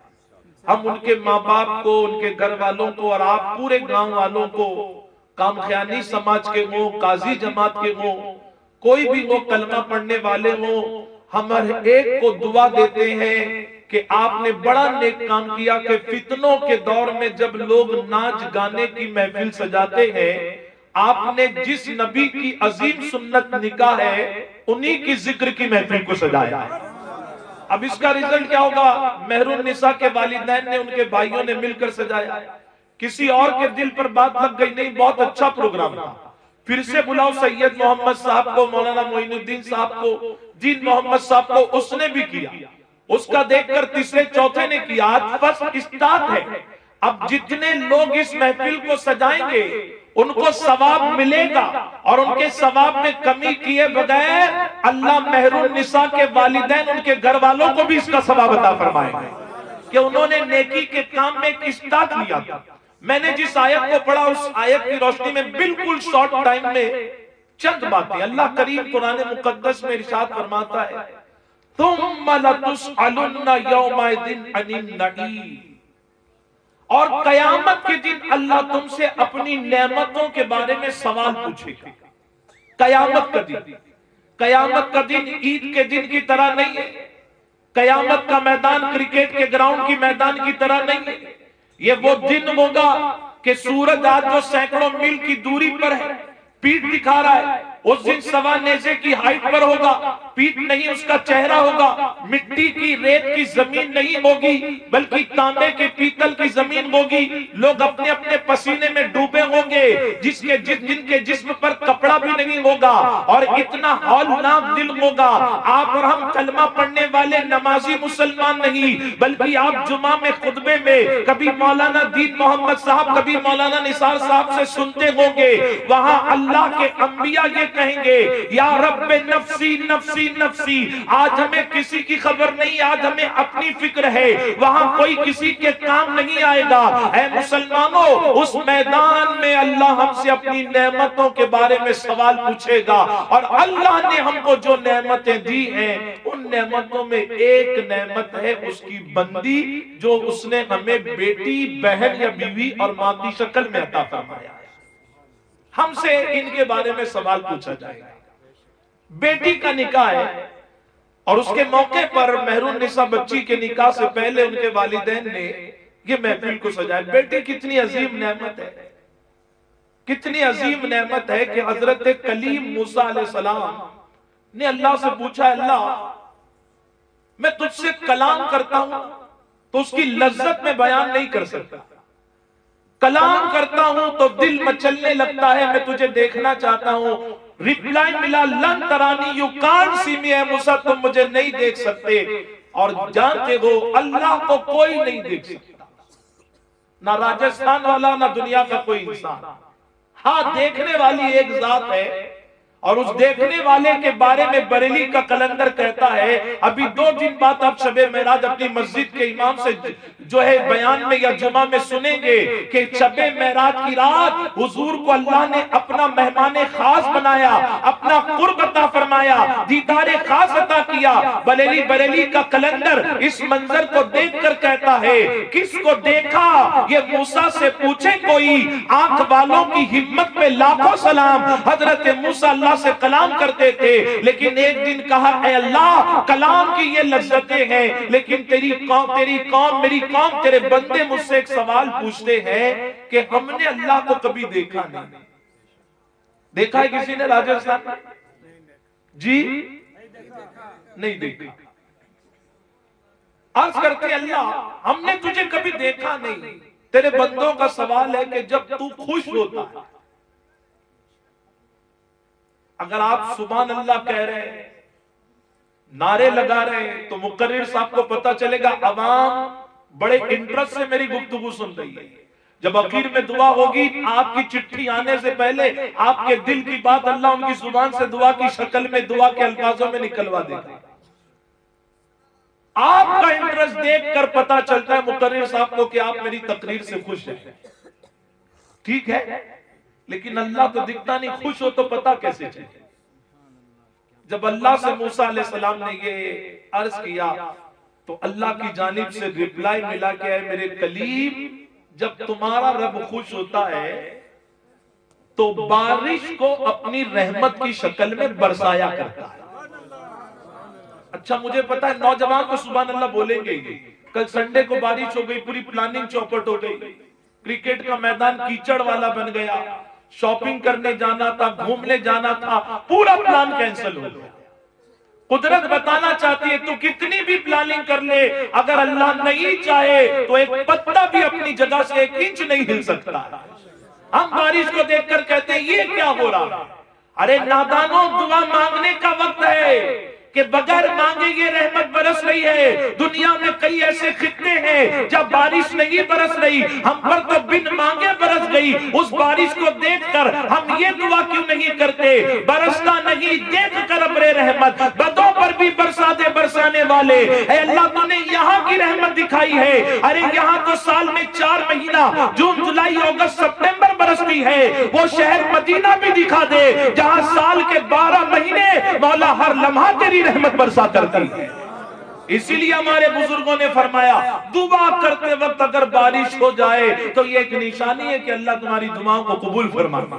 हम उनके माँ बाप को, उनके घर वालों को और आप पूरे गांव वालों को, कामख्यानी समाज के हो, काजी जमात के हो, कोई भी वो कलमा पढ़ने वाले हो, हम हर एक को दुआ देते हैं कि आपने बड़ा नेक काम किया कि फितनों के दौर में जब लोग नाच गाने की महफिल सजाते हैं, आपने जिस नबी की अजीम सुन्नत निकाह है उन्हीं की जिक्र की महफिल को सजाया है। अब इसका रिजल्ट क्या होगा? मेहरुन निसा के वालिदैन ने, उनके भाइयों ने मिलकर सजाया। किसी और के दिल पर बात लग गई, नहीं बहुत अच्छा प्रोग्राम था, फिर से बुलाओ सैयद मोहम्मद साहब को, मौलाना मोइनुद्दीन साहब को, दीन मोहम्मद साहब को। उसने भी किया, उसका देखकर तीसरे चौथे ने किया। आज फर्स्ट स्टार्ट है। अब जितने लोग इस महफिल को सजाएंगे उनको सवाब मिलेगा और उनके सवाब में कमी किए बगैर अल्लाह मेहरुन निसा के वालिदैन, उनके घर वालों को भी इसका सवाब अता फरमाएंगे कि उन्होंने नेकी के काम में एक स्टार्ट लिया था। मैंने जिस आयत को पढ़ा उस आयत की रोशनी में बिल्कुल शॉर्ट टाइम में चंद बातें अल्लाह करीम कुरान मुकद्दस में इरशाद फरमाता है, तुम्मा लतुसअलुन्ना यौमइदिन अनिन नईम, और कयामत के दिन अल्लाह तुमसे अपनी नेमतों के बारे में सवाल पूछेगा। कयामत का दिन, कयामत का दिन ईद के दिन की तरह नहीं है। कयामत का मैदान क्रिकेट के ग्राउंड की मैदान की तरह नहीं है। ये वो दिन होगा कि सूरज आज जो सैकड़ों मील की दूरी पर है, पीठ दिखा रहा है, उस दिन सवा नेज़े की हाइट पर होगा, पीठ नहीं उसका चेहरा होगा। मिट्टी की, रेत की जमीन नहीं होगी बल्कि तांबे के पीतल की जमीन होगी। लोग अपने अपने पसीने में डूबे होंगे, जिनके जिस्म पर कपड़ा भी नहीं होगा और इतना हौलनाक दिन होगा। आप और हम कलमा पढ़ने वाले नमाजी मुसलमान नहीं, बल्कि आप जुमा में खुतबे में कभी मौलाना दीन मोहम्मद साहब, कभी मौलाना निसार साहब से सुनते होंगे। वहां अल्लाह के अंबिया ये कहेंगे, या रब्बे नफ्सी नफ्सी नफ्सी। आज हमें किसी की खबर नहीं, आज हमें अपनी फिक्र है। वहां कोई किसी के काम नहीं आएगा। ऐ मुसलमानों, उस मैदान में अल्लाह हमसे अपनी नेमतों के बारे में सवाल पूछेगा और अल्लाह ने हमको जो नेमतें दी हैं उन नेमतों में एक नेमत है उसकी बंदी, जो उसने हमें बेटी, बहन या बीवी और मां की शक्ल में अता फरमाया। हमसे इनके बारे में सवाल पूछा जाएगा। बेटी का निकाह है और उसके मौके पर मेहरुन निसा बच्ची के निकाह से पहले उनके वालिदैन ने ये महफिल को सजाया। बेटी कितनी अजीम नेमत है, कितनी अजीम नेमत है कि हजरत कलीम मूसा अलैहिस्सलाम ने अल्लाह से पूछा, अल्लाह मैं तुझसे कलाम करता हूं तो उसकी लज्जत में बयान नहीं कर सकता, कलाम करता हूं तो दिल मचलने लगता है, मैं तुझे देखना चाहता हूं। रिप्लाई मिला, लन तरानी, यू कांट सी मी, है मूसा तुम मुझे नहीं देख सकते। और जानते हो अल्लाह को कोई नहीं देख सकता, ना राजस्थान वाला ना दुनिया का कोई इंसान। हाँ, देखने वाली एक जात है और उस देखने वाले के बारे में बरेली का कलंदर कहता है, अभी 2 दिन बाद आप शबे मेराज अपनी मस्जिद के इमाम से जो है बयान में या जुमा में सुनेंगे कि शबे मेराज की रात हुजूर को अल्लाह ने अपना मेहमान खास बनाया, अपना कुर्ब अता फरमाया, दीदार खास अता किया। बरेली का कलंदर इस मंजर को देखकर कहता है, किसको देखा ये मूसा से पूछे कोई, आंख वालों की हिम्मत पे लाखों सलाम। हजरत मूसा अल्लाह से कलाम करते थे, लेकिन एक दिन कहा, ऐ अल्लाह कलाम की ये लज्जतें हैं, लेकिन तेरी कौम, मेरी कौम, तेरे बंदे मुझसे एक सवाल पूछते हैं कि हमने अल्लाह को कभी देखा नहीं। देखा है किसी ने राजस्थान में? जी नहीं देखा। अर्ज करते, अल्लाह हमने तुझे कभी देखा नहीं। तेरे बंदों का सवाल है कि जब तू खुश होता है, अगर आप सुभान अल्लाह कह रहे हैं, नारे लगा रहे हैं, तो मुकर्रिर साहब को पता चलेगा अवाम बड़े इंटरेस्ट से मेरी गुफ्तगू सुन रही है। जब आखिर में दुआ होगी, आपकी चिट्ठी आने से पहले आपके दिल की बात अल्लाह उनकी जुबान से दुआ की शक्ल में, दुआ के अल्फाजों में निकलवा देगा। आपका इंटरेस्ट देखकर पता चलता है मुकर्रिर साहब को कि आप मेरी तकरीर से खुश हैं। ठीक है, लेकिन अल्लाह तो दिखता नहीं, खुश हो तो पता कैसे चले। जब अल्लाह से मूसा अलैहिस्सलाम ने ये अर्ज किया तो अल्लाह की जानिब से रिप्लाई मिला कि ऐ मेरे कलीम, जब तुम्हारा रब खुश होता है तो बारिश को अपनी रहमत की शक्ल में बरसाया करता है। अच्छा, मुझे पता है नौजवान तो सुभान अल्लाह बोलेंगे ही। कल संडे को बारिश हो गई, पूरी प्लानिंग चौपट हो गई, क्रिकेट का मैदान कीचड़ वाला बन गया, शॉपिंग करने जाना था, घूमने जाना था, पूरा प्लान कैंसिल हो गया। कुदरत बताना चाहती है तू कितनी भी प्लानिंग कर ले, अगर अल्लाह नहीं चाहे तो एक पत्ता भी अपनी जगह से 1 इंच नहीं हिल सकता। हम बारिश को देखकर कहते हैं ये क्या हो रहा है? अरे नादानों, दुआ मांगने का वक्त है कि बगैर मांगे ये रहमत बरस रही है। दुनिया में कई ऐसे खित्ते हैं जब बारिश नहीं बरस रही, हम पर तो बिन मांगे बरस गई। उस बारिश को देखकर हम ये दुआ क्यों नहीं करते, बरसता नहीं देखकर अब्रे रहमत, बदों पर भी बरसा दे बरसाने वाले। ऐ अल्लाह, तूने यहाँ की रहमत दिखाई है। अरे यहाँ तो साल में 4 महीना, जून जुलाई अगस्त सितंबर बरसती है। वो शहर मदीना भी दिखा दे जहाँ साल के 12 महीने मौला हर लम्हा तेरी रहमत बरसा करती है। इसीलिए हमारे बुजुर्गों ने फरमाया, दुआ करते वक्त अगर बारिश हो जाए तो ये एक निशानी है कि अल्लाह तुम्हारी दुआओं को कबूल फरमाता।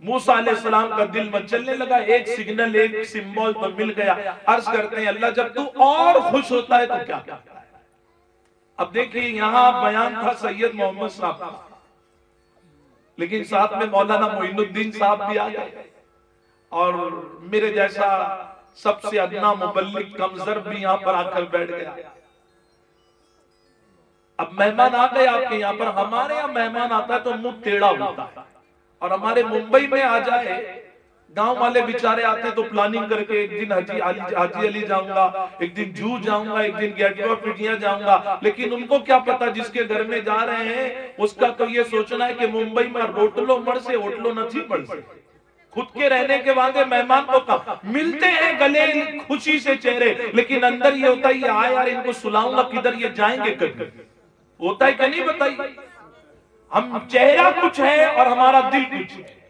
मूसा अलैहिस्सलाम का दिल मचलने लगा, एक सिग्नल, एक सिंबल तो मिल गया। अर्ज करते हैं अल्लाह, जब तू और खुश होता है तो क्या करता है? अब देखिए, यहां बयान था सैयद मोहम्मद साहब का, लेकिन साथ में मौलाना मोइनुद्दीन साहब भी आ गए और मेरे जैसा सबसे अदना मुबल्लिग कमजर भी यहां पर आकर बैठ गया। अब मेहमान आ गए आपके यहाँ पर, हमारे यहाँ मेहमान आता है तो मुंह टेढ़ा होता है, और हमारे मुंबई में आ जाए, गांव वाले बेचारे आते हैं तो प्लानिंग करके एक दिन हाजी अली जाऊंगा, एक दिन जू जाऊंगा, एक दिन गेटवे ऑफ इंडिया जाऊंगा, लेकिन उनको क्या पता जिसके घर में जा रहे हैं उसका तो ये सोचना है कि मुंबई में रोटलो मर से होटलो नहीं पड़ से। खुद के रहने के वादे मेहमान को कहा मिलते हैं गले खुशी से चेहरे, लेकिन अंदर ये होता है ये आए यार इनको सुलाऊंगा किधर, ये जाएंगे कभी, होता है कि नहीं बताइए? हम चेहरा कुछ है और हमारा दिल कुछ है।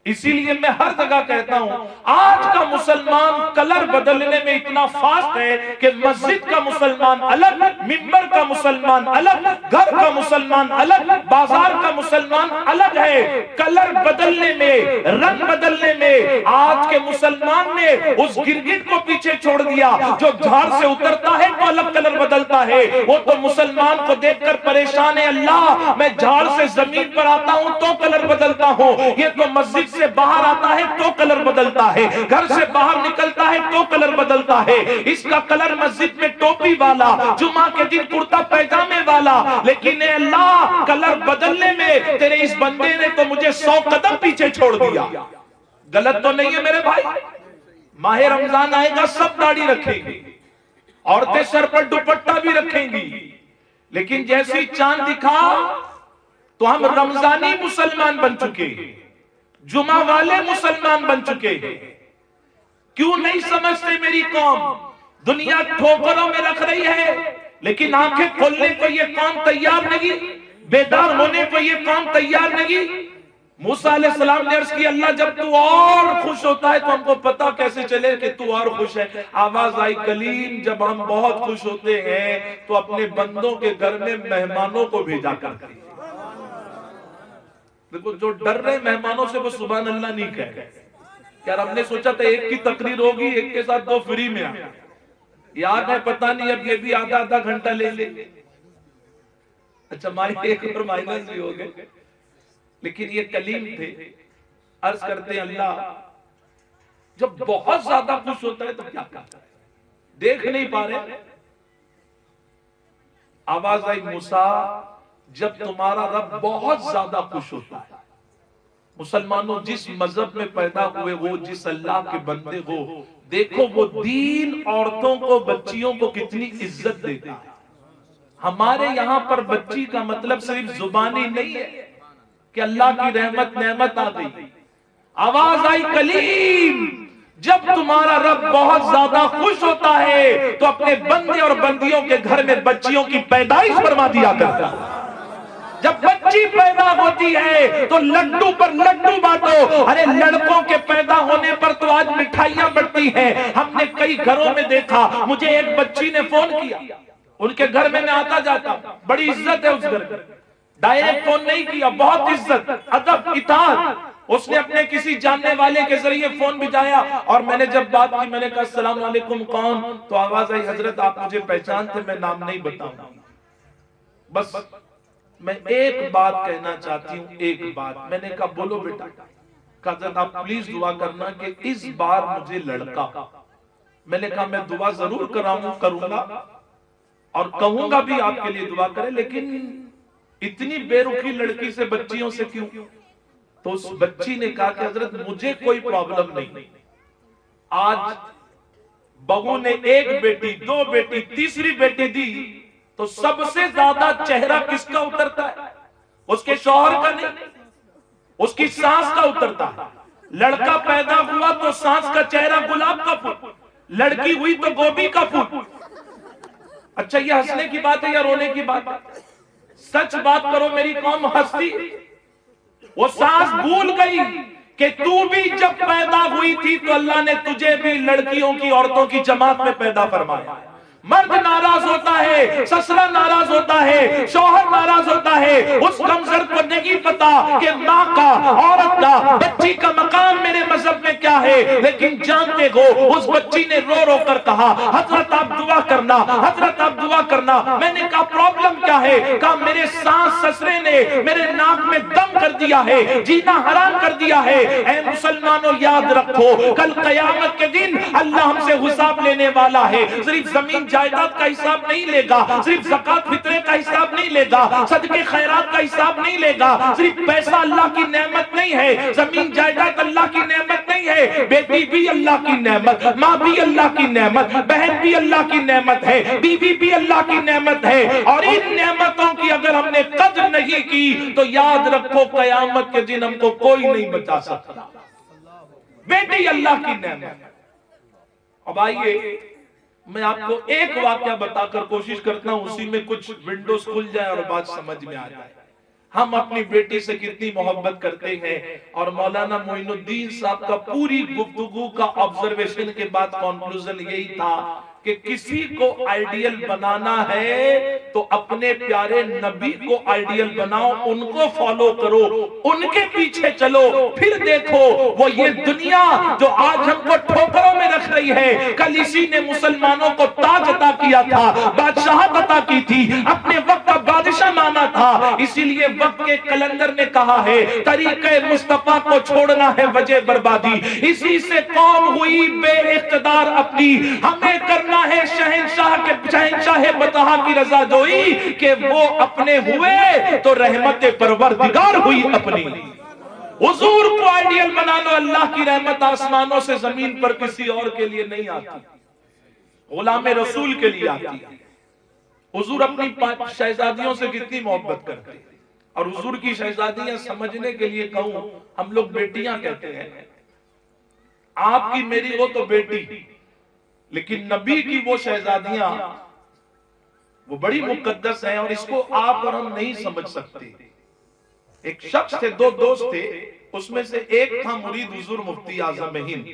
इसीलिए मैं हर जगह कहता हूं, आज का मुसलमान कलर बदलने में इतना फास्ट है कि मस्जिद का मुसलमान अलग, मिंबर का मुसलमान अलग, घर का मुसलमान अलग, बाजार का मुसलमान अलग है। कलर बदलने में, रंग बदलने में आज के मुसलमान ने उस गिरगिट को पीछे छोड़ दिया जो झाड़ से उतरता है तो अलग कलर बदलता है। वो तो मुसलमान को देखकर परेशान है, अल्लाह मैं झाड़ से जमीन पर आता हूं तो कलर बदलता हूं, ये तो मस्जिद से बाहर आता है तो कलर बदलता है, घर से बाहर निकलता है तो कलर बदलता है। इसका कलर मस्जिद में टोपी वाला, जुमा के दिन कुर्ता पैजामे वाला, लेकिन अल्लाह कलर बदलने में तेरे इस बंदे ने तो मुझे 100 कदम पीछे छोड़ दिया। गलत तो नहीं है मेरे भाई? माह रमजान आएगा, सब दाढ़ी रखेंगी, औरतें सर पर दुपट्टा भी रखेंगी, लेकिन जैसी चांद दिखा तो हम रमजानी मुसलमान बन चुके हैं, जुमा वाले मुसलमान बन चुके हैं। क्यों नहीं समझते मेरी कौम? दुनिया ठोकरों में रख रही है, लेकिन आंखें खोलने को ये कौम तैयार नहीं, बेदार होने को ये कौम तैयार नहीं। मूसा अलैहिस्सलाम ने अर्ज की, अल्लाह जब तू और खुश होता है तो हमको पता कैसे चले कि तू और खुश है? आवाज आई, कलीम जब हम बहुत खुश होते हैं तो अपने बंदों के घर में मेहमानों को भेजा करते हैं। देखो, जो डर रहे मेहमानों से वो सुभान अल्लाह नहीं कह रहे। यार हमने सोचा था एक की तकरीर होगी, एक के साथ 2 फ्री में आ, याद है पता नहीं अब ये भी आधा घंटा ले ले। अच्छा, हमारी एक और माइनस भी हो गए, लेकिन ये कलीम थे। अर्ज करते हैं अल्लाह जब बहुत ज्यादा खुश होता है तो क्या करता है? देख नहीं पा रहे, आवाज आई, मूसा जब तुम्हारा रब बहुत ज्यादा खुश होता है। मुसलमानों, जिस मजहब में पैदा हुए हो, जिस अल्लाह के बंदे हो, देखो वो दीन औरतों को, बच्चियों को कितनी इज्जत देता है। हमारे यहाँ पर बच्ची का मतलब सिर्फ जुबानी नहीं है कि अल्लाह की रहमत नेमत आ गई। आवाज आई, कलीम जब तुम्हारा रब बहुत ज्यादा खुश होता है तो अपने बंदे और बंदियों के घर में बच्चियों की पैदाइश फरमा दिया करता है। जब बच्ची पैदा होती है तो लड्डू पर लड्डू बांटो। अरे लड़कों के पैदा होने पर तो आज मिठाइयां बढ़ती हैं। हमने कई घरों में देखा, मुझे एक बच्ची ने फोन किया, उनके घर में मैं आता जाता, बड़ी इज्जत है उस घर की, डायरेक्ट फोन नहीं किया, बहुत इज्जत अदब इताअत। उसने अपने किसी जानने वाले के जरिए फोन भिजाया और मैंने जब बात की, मैंने कहा अस्सलाम वालेकुम, कौन? तो आवाज आई, हजरत आप मुझे पहचानते, मैं नाम नहीं बताऊंगा, बस मैं एक बात कहना चाहती हूँ, एक बात। मैंने कहा बोलो बेटा। कहा आप प्लीज दुआ करना कि इस बार मुझे लड़का। मैंने कहा मैं दुआ जरूर करूंगा और कहूंगा भी आपके लिए दुआ करें, लेकिन इतनी बेरुखी लड़की से, बच्चियों से क्यों? तो उस बच्ची ने कहा कि हजरत मुझे कोई प्रॉब्लम नहीं, आज बहू ने एक बेटी, दो बेटी, तीसरी बेटी दी तो सबसे ज्यादा चेहरा किसका उतरता है? उसके शौहर का नहीं, उसकी सास का उतरता है। लड़का पैदा हुआ तो सास का चेहरा गुलाब का फूल, लड़की हुई तो गोभी का फूल। अच्छा ये हंसने की बात है या रोने की बात है? सच बात करो, मेरी कौम हंसती, वो सास भूल गई कि तू भी जब पैदा हुई थी तो अल्लाह ने तुझे भी लड़कियों की, औरतों की जमात में पैदा फरमाया। मर्द नाराज होता है, ससुरा नाराज होता है, शौहर नाराज होता है, उस कमजोर को नहीं पता कि माँ का, औरत का, बच्ची का मकाम मेरे मजहब में क्या है। लेकिन जानते हो उस बच्ची ने रो रो कर कहा हजरत आप दुआ करना, हजरत आप दुआ करना। मैंने कहा प्रॉब्लम क्या है? कहा मेरे सास ससुरे ने मेरे नाक में दम कर दिया है, जीना हराम कर दिया है। ऐ मुसलमानों याद रखो, कल कयामत के दिन अल्लाह हमसे हिसाब लेने वाला है। सिर्फ जमीन जायदाद का हिसाब नहीं लेगा, सिर्फ ज़कात फित्रे का हिसाब नहीं लेगा, सदके खैरात का हिसाब नहीं लेगा। सिर्फ पैसा अल्लाह की नेमत नहीं है, जमीन जायदाद अल्लाह की नेमत नहीं है, बेटी भी अल्लाह की नेमत, माँ भी अल्लाह की नेमत, बहन भी अल्लाह की नेमत है, बीवी भी अल्लाह की नेमत है। और इन नेमतों की अगर हमने कद्र नहीं की तो याद रखो कयामत के दिन हमको कोई नहीं बचा सकता। बेटी अल्लाह की नेमत। अब आइए मैं आपको एक वाक्या बताकर कोशिश करता हूं, उसी में कुछ विंडोज खुल जाए और बात समझ में आ जाए। हम अपनी बेटी से कितनी मोहब्बत करते हैं। और मौलाना मोइनुद्दीन साहब का पूरी गुफ्तगू का ऑब्जर्वेशन के बाद कंक्लूजन यही था कि किसी को आइडियल बनाना है तो अपने प्यारे नबी को आइडियल बनाओ, उनको फॉलो करो, उनके पीछे चलो, फिर देखो वो ये दुनिया जो आज हमको ठोकरों में रख रही है, कल इसी ने मुसलमानों को ताज अता किया था, बादशाहत अता की थी, अपने वक्त का बादशाह माना था। इसीलिए वक्त के कलंदर ने कहा है तरीके मुस्तफा को छोड़ना है वजह बर्बादी, इसी से कौम हुई बेइख्तिदार अपनी, हमें करना है शहंशाह के शहंशाह बतहा की रजा जोई कि वो अपने हुए तो रहमत परवरदिगार हुई अपनी। हुजूर को आइडियल बना लो, अल्लाह की रहमत आसमानों से जमीन पर किसी और के लिए नहीं आती, गुलाम रसूल के लिए आती है। हुजूर अपनी 5 शहजादियों से कितनी मोहब्बत करते हैं। और हुजूर की शहजादियां समझने के लिए कहूं, हम लोग बेटियां कहते हैं, आपकी मेरी वो तो बेटी, लेकिन नबी की वो शहजादियां वो बड़ी मुकद्दस हैं और इसको आप और हम नहीं समझ सकते। एक शख्स थे, 2 दोस्त थे, उसमें से एक था मुरीद हुजूर मुफ्ती आजम हिंद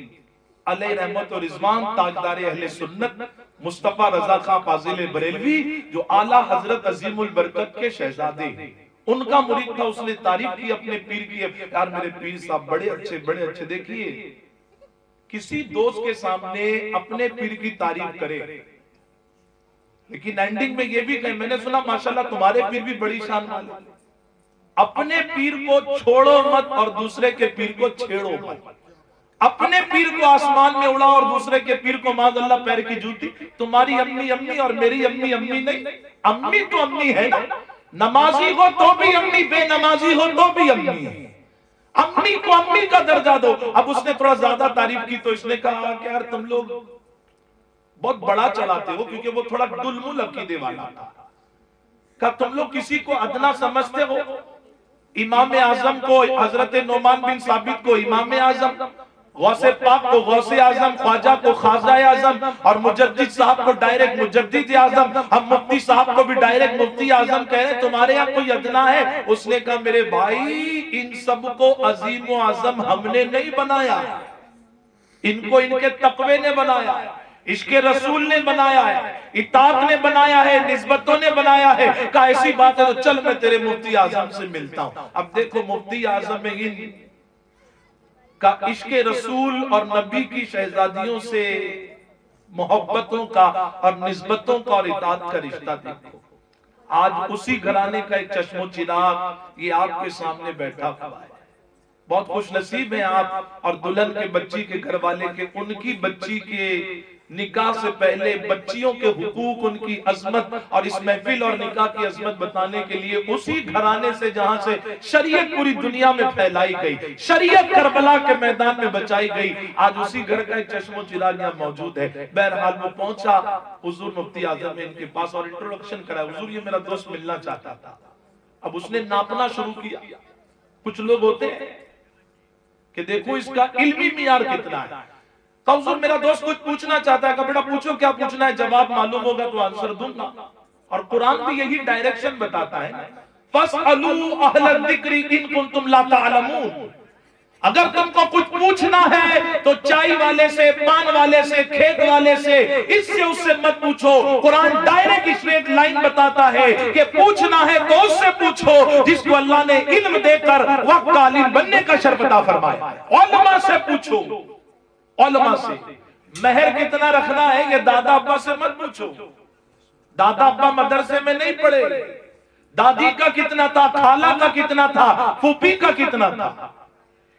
अलैहि रहमत और रिजवान ताजदार अहले सुन्नत मुस्तफा रजा खां फाजिल बरेलवी, जो आला हजरत अजीमुल बरकत के शहजादे, उनका मुरीद था। उसने तारीफ की अपने पीर की, यार मेरे पीर साहब बड़े अच्छे। देखिए किसी दोस्त के सामने अपने पीर की तारीफ करे, लेकिन एंडिंग में ये भी कहे मैंने सुना माशाल्लाह तुम्हारे पीर भी बड़ी शान वाले। अपने पीर को छोड़ो मत और दूसरे के पीर को छेड़ो मत। अपने पीर को आसमान में उड़ाओ और दूसरे के पीर को माज़अल्लाह पैर की जूती। तुम्हारी अम्मी और मेरी अम्मी नहीं, अम्मी तो अम्मी है ना, नमाजी हो तो भी अम्मी, बेनमाजी हो तो भी अम्मी है। अम्मी को अम्मी का दर्जा दो। अब उसने थोड़ा ज्यादा तारीफ की तो इसने कहा कि यार तुम लोग बहुत बड़ा चलाते हो, क्योंकि वो थोड़ा डुलमुल अकीदे वाला था। कहा तुम लोग किसी को अदना समझते हो। इमाम आजम को, हजरत नोमान बिन साबित को इमाम आजम, गौसे पाक को गौसे आजम, ख्वाजा को ख्वाजा आजम और मुजद्दिद साहब को डायरेक्ट मुजद्दिद आजम, हम मुफ्ती साहब को भी डायरेक्ट मुफ्ती आजम कह रहे हैं, तुम्हारे यहाँ कोई अदना है? उसने कहा मेरे भाई इन सबको अजीम व आजम हमने नहीं बनाया, इनको इनके तकवे ने बनाया, इश्के रसूल ने बनाया है, इताअत ने बनाया है, निस्बतों ने बनाया है। का ऐसी बात है तो चल मैं तेरे मुफ्ती आजम से मिलता हूं। अब देखो मुफ्ती आजम इन का इश्के रसूल और नबी की शहजादियों से मोहब्बतों का और निस्बतों का और इताअत का रिश्ता देखो। आज उसी घराने का एक चश्मो चिराग ये आपके सामने बैठा हुआ है। बहुत खुश नसीब है आप और दुल्हन के बच्ची के घर वाले के, उनकी बच्ची के निकाह से पहले बच्चियों के हुकूक, उनकी अजमत और इस महफिल और निकाह की अजमत बताने के लिए उसी घराने से जहां से शरीयत पूरी दुनिया में फैलाई गई, शरीयत करबला के मैदान में बचाई गई, आज उसी घर का एक चश्मो चिराग यहाँ मौजूद है। बहरहाल वो पहुंचा हुजूर मुफ्ती आजम है इनके पास और इंट्रोडक्शन कराया, हुजूर ये मेरा दोस्त मिलना चाहता था। अब उसने नापना शुरू किया। कुछ लोग होते हैं कि देखो इसका इल्मी मियार कितना है। तो हुजूर मेरा दोस्त कुछ पूछना चाहता है, बेटा पूछो क्या पूछना है, जवाब मालूम होगा तो आंसर दूंगा। और कुरान भी यही डायरेक्शन बताता है, फस्अलू अहल ज़िक्रि इन कुंतुम ला तालमून। अगर तुमको कुछ पूछना है तो चाय वाले से, पान वाले से, खेत वाले से, इससे उससे मत पूछो। कुरान डायरेक्ट स्ट्रेट लाइन बताता है कि पूछना है तो उससे पूछो जिसको अल्लाह ने इल्म देकर वक्त आलिम बनने का शर्फ अता फरमाया। उलमा से पूछो, उलमा से। महर कितना रखना है ये दादा अब्बा से मत पूछो। दादा अब्बा मदरसे में नहीं पढ़े, दादी का कितना था, खाला का कितना था, फूफी का कितना था।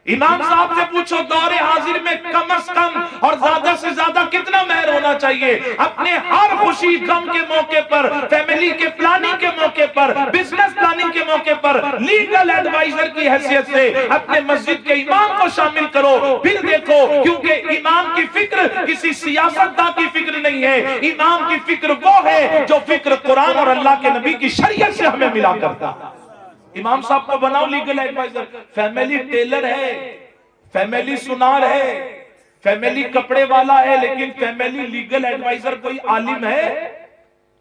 इमाम साहब से पूछो दौरे हाजिर में कम से कम और ज्यादा से ज्यादा कितना महर होना चाहिए। अपने हर खुशी गम के मौके पर, फैमिली के प्लानिंग के मौके पर, बिजनेस प्लानिंग के मौके पर लीगल एडवाइजर की हैसियत से अपने मस्जिद के इमाम को शामिल करो। फिर देखो, क्योंकि इमाम की फिक्र किसी सियासतदान की फिक्र नहीं है, इमाम की फिक्र वो है जो फिक्र कुरान और अल्लाह के नबी की शरीयत से हमें मिला करता है। इमाम साहब को बनाओ लीगल एडवाइजर। फैमिली टेलर है, फैमिली सुनार है, फैमिली कपड़े वाला है, लेकिन फैमिली लीगल एडवाइजर कोई आलिम है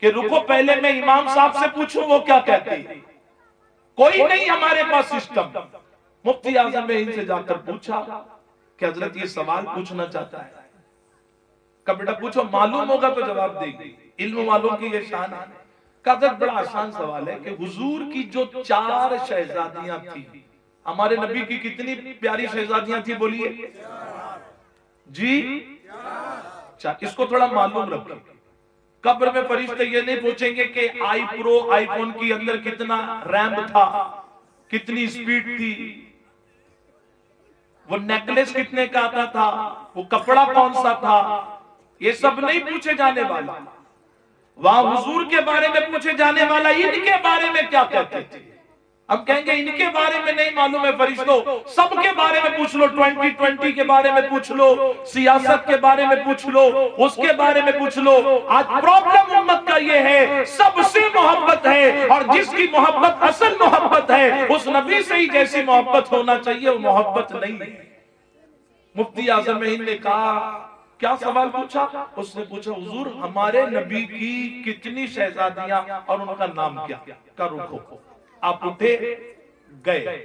कि रुको पहले मैं इमाम साहब से पूछूं वो क्या कहते हैं। कोई नहीं हमारे पास सिस्टम। मुफ्ती आजम ने इनसे जाकर पूछा कि हजरत ये सवाल पूछना चाहता है। कब बेटा पूछो, मालूम होगा तो जवाब देगी, इल्म वालों की ये शान है। बड़ा आसान सवाल है कि हुजूर की जो 4 शहजादियां थी, हमारे नबी की कितनी प्यारी शहजादियां थी बोलिए जी? 4। इसको थोड़ा मालूम रखें। कब्र में फरिश्ते ये नहीं पूछेंगे कि आईफोन की अंदर कितना रैम था, कितनी स्पीड थी, वो नेकलेस कितने का आता था, वो कपड़ा कौन सा था, ये सब नहीं पूछे जाने वाला। वहां हुजूर के बारे में पूछे जाने वाला इनके बारे में क्या कहते थे। अब कहेंगे इनके बारे में नहीं मालूम है फरिश्तों, सबके बारे में पूछ लो, 2020 के बारे में पूछ लो, सियासत के बारे में पूछ लो, उसके बारे में पूछ लो। आज प्रॉब्लम उम्मत का ये है, सबसे मोहब्बत है और जिसकी मोहब्बत असल मोहब्बत है उस नबी से ही जैसी मोहब्बत होना चाहिए वो मोहब्बत नहीं है। मुफ्ती आजम ने कहा क्या सवाल पूछा? उसने पूछा हुजूर हमारे नबी की कितनी शहजादियां और उनका नाम क्या? का रुको। आप उठे गए,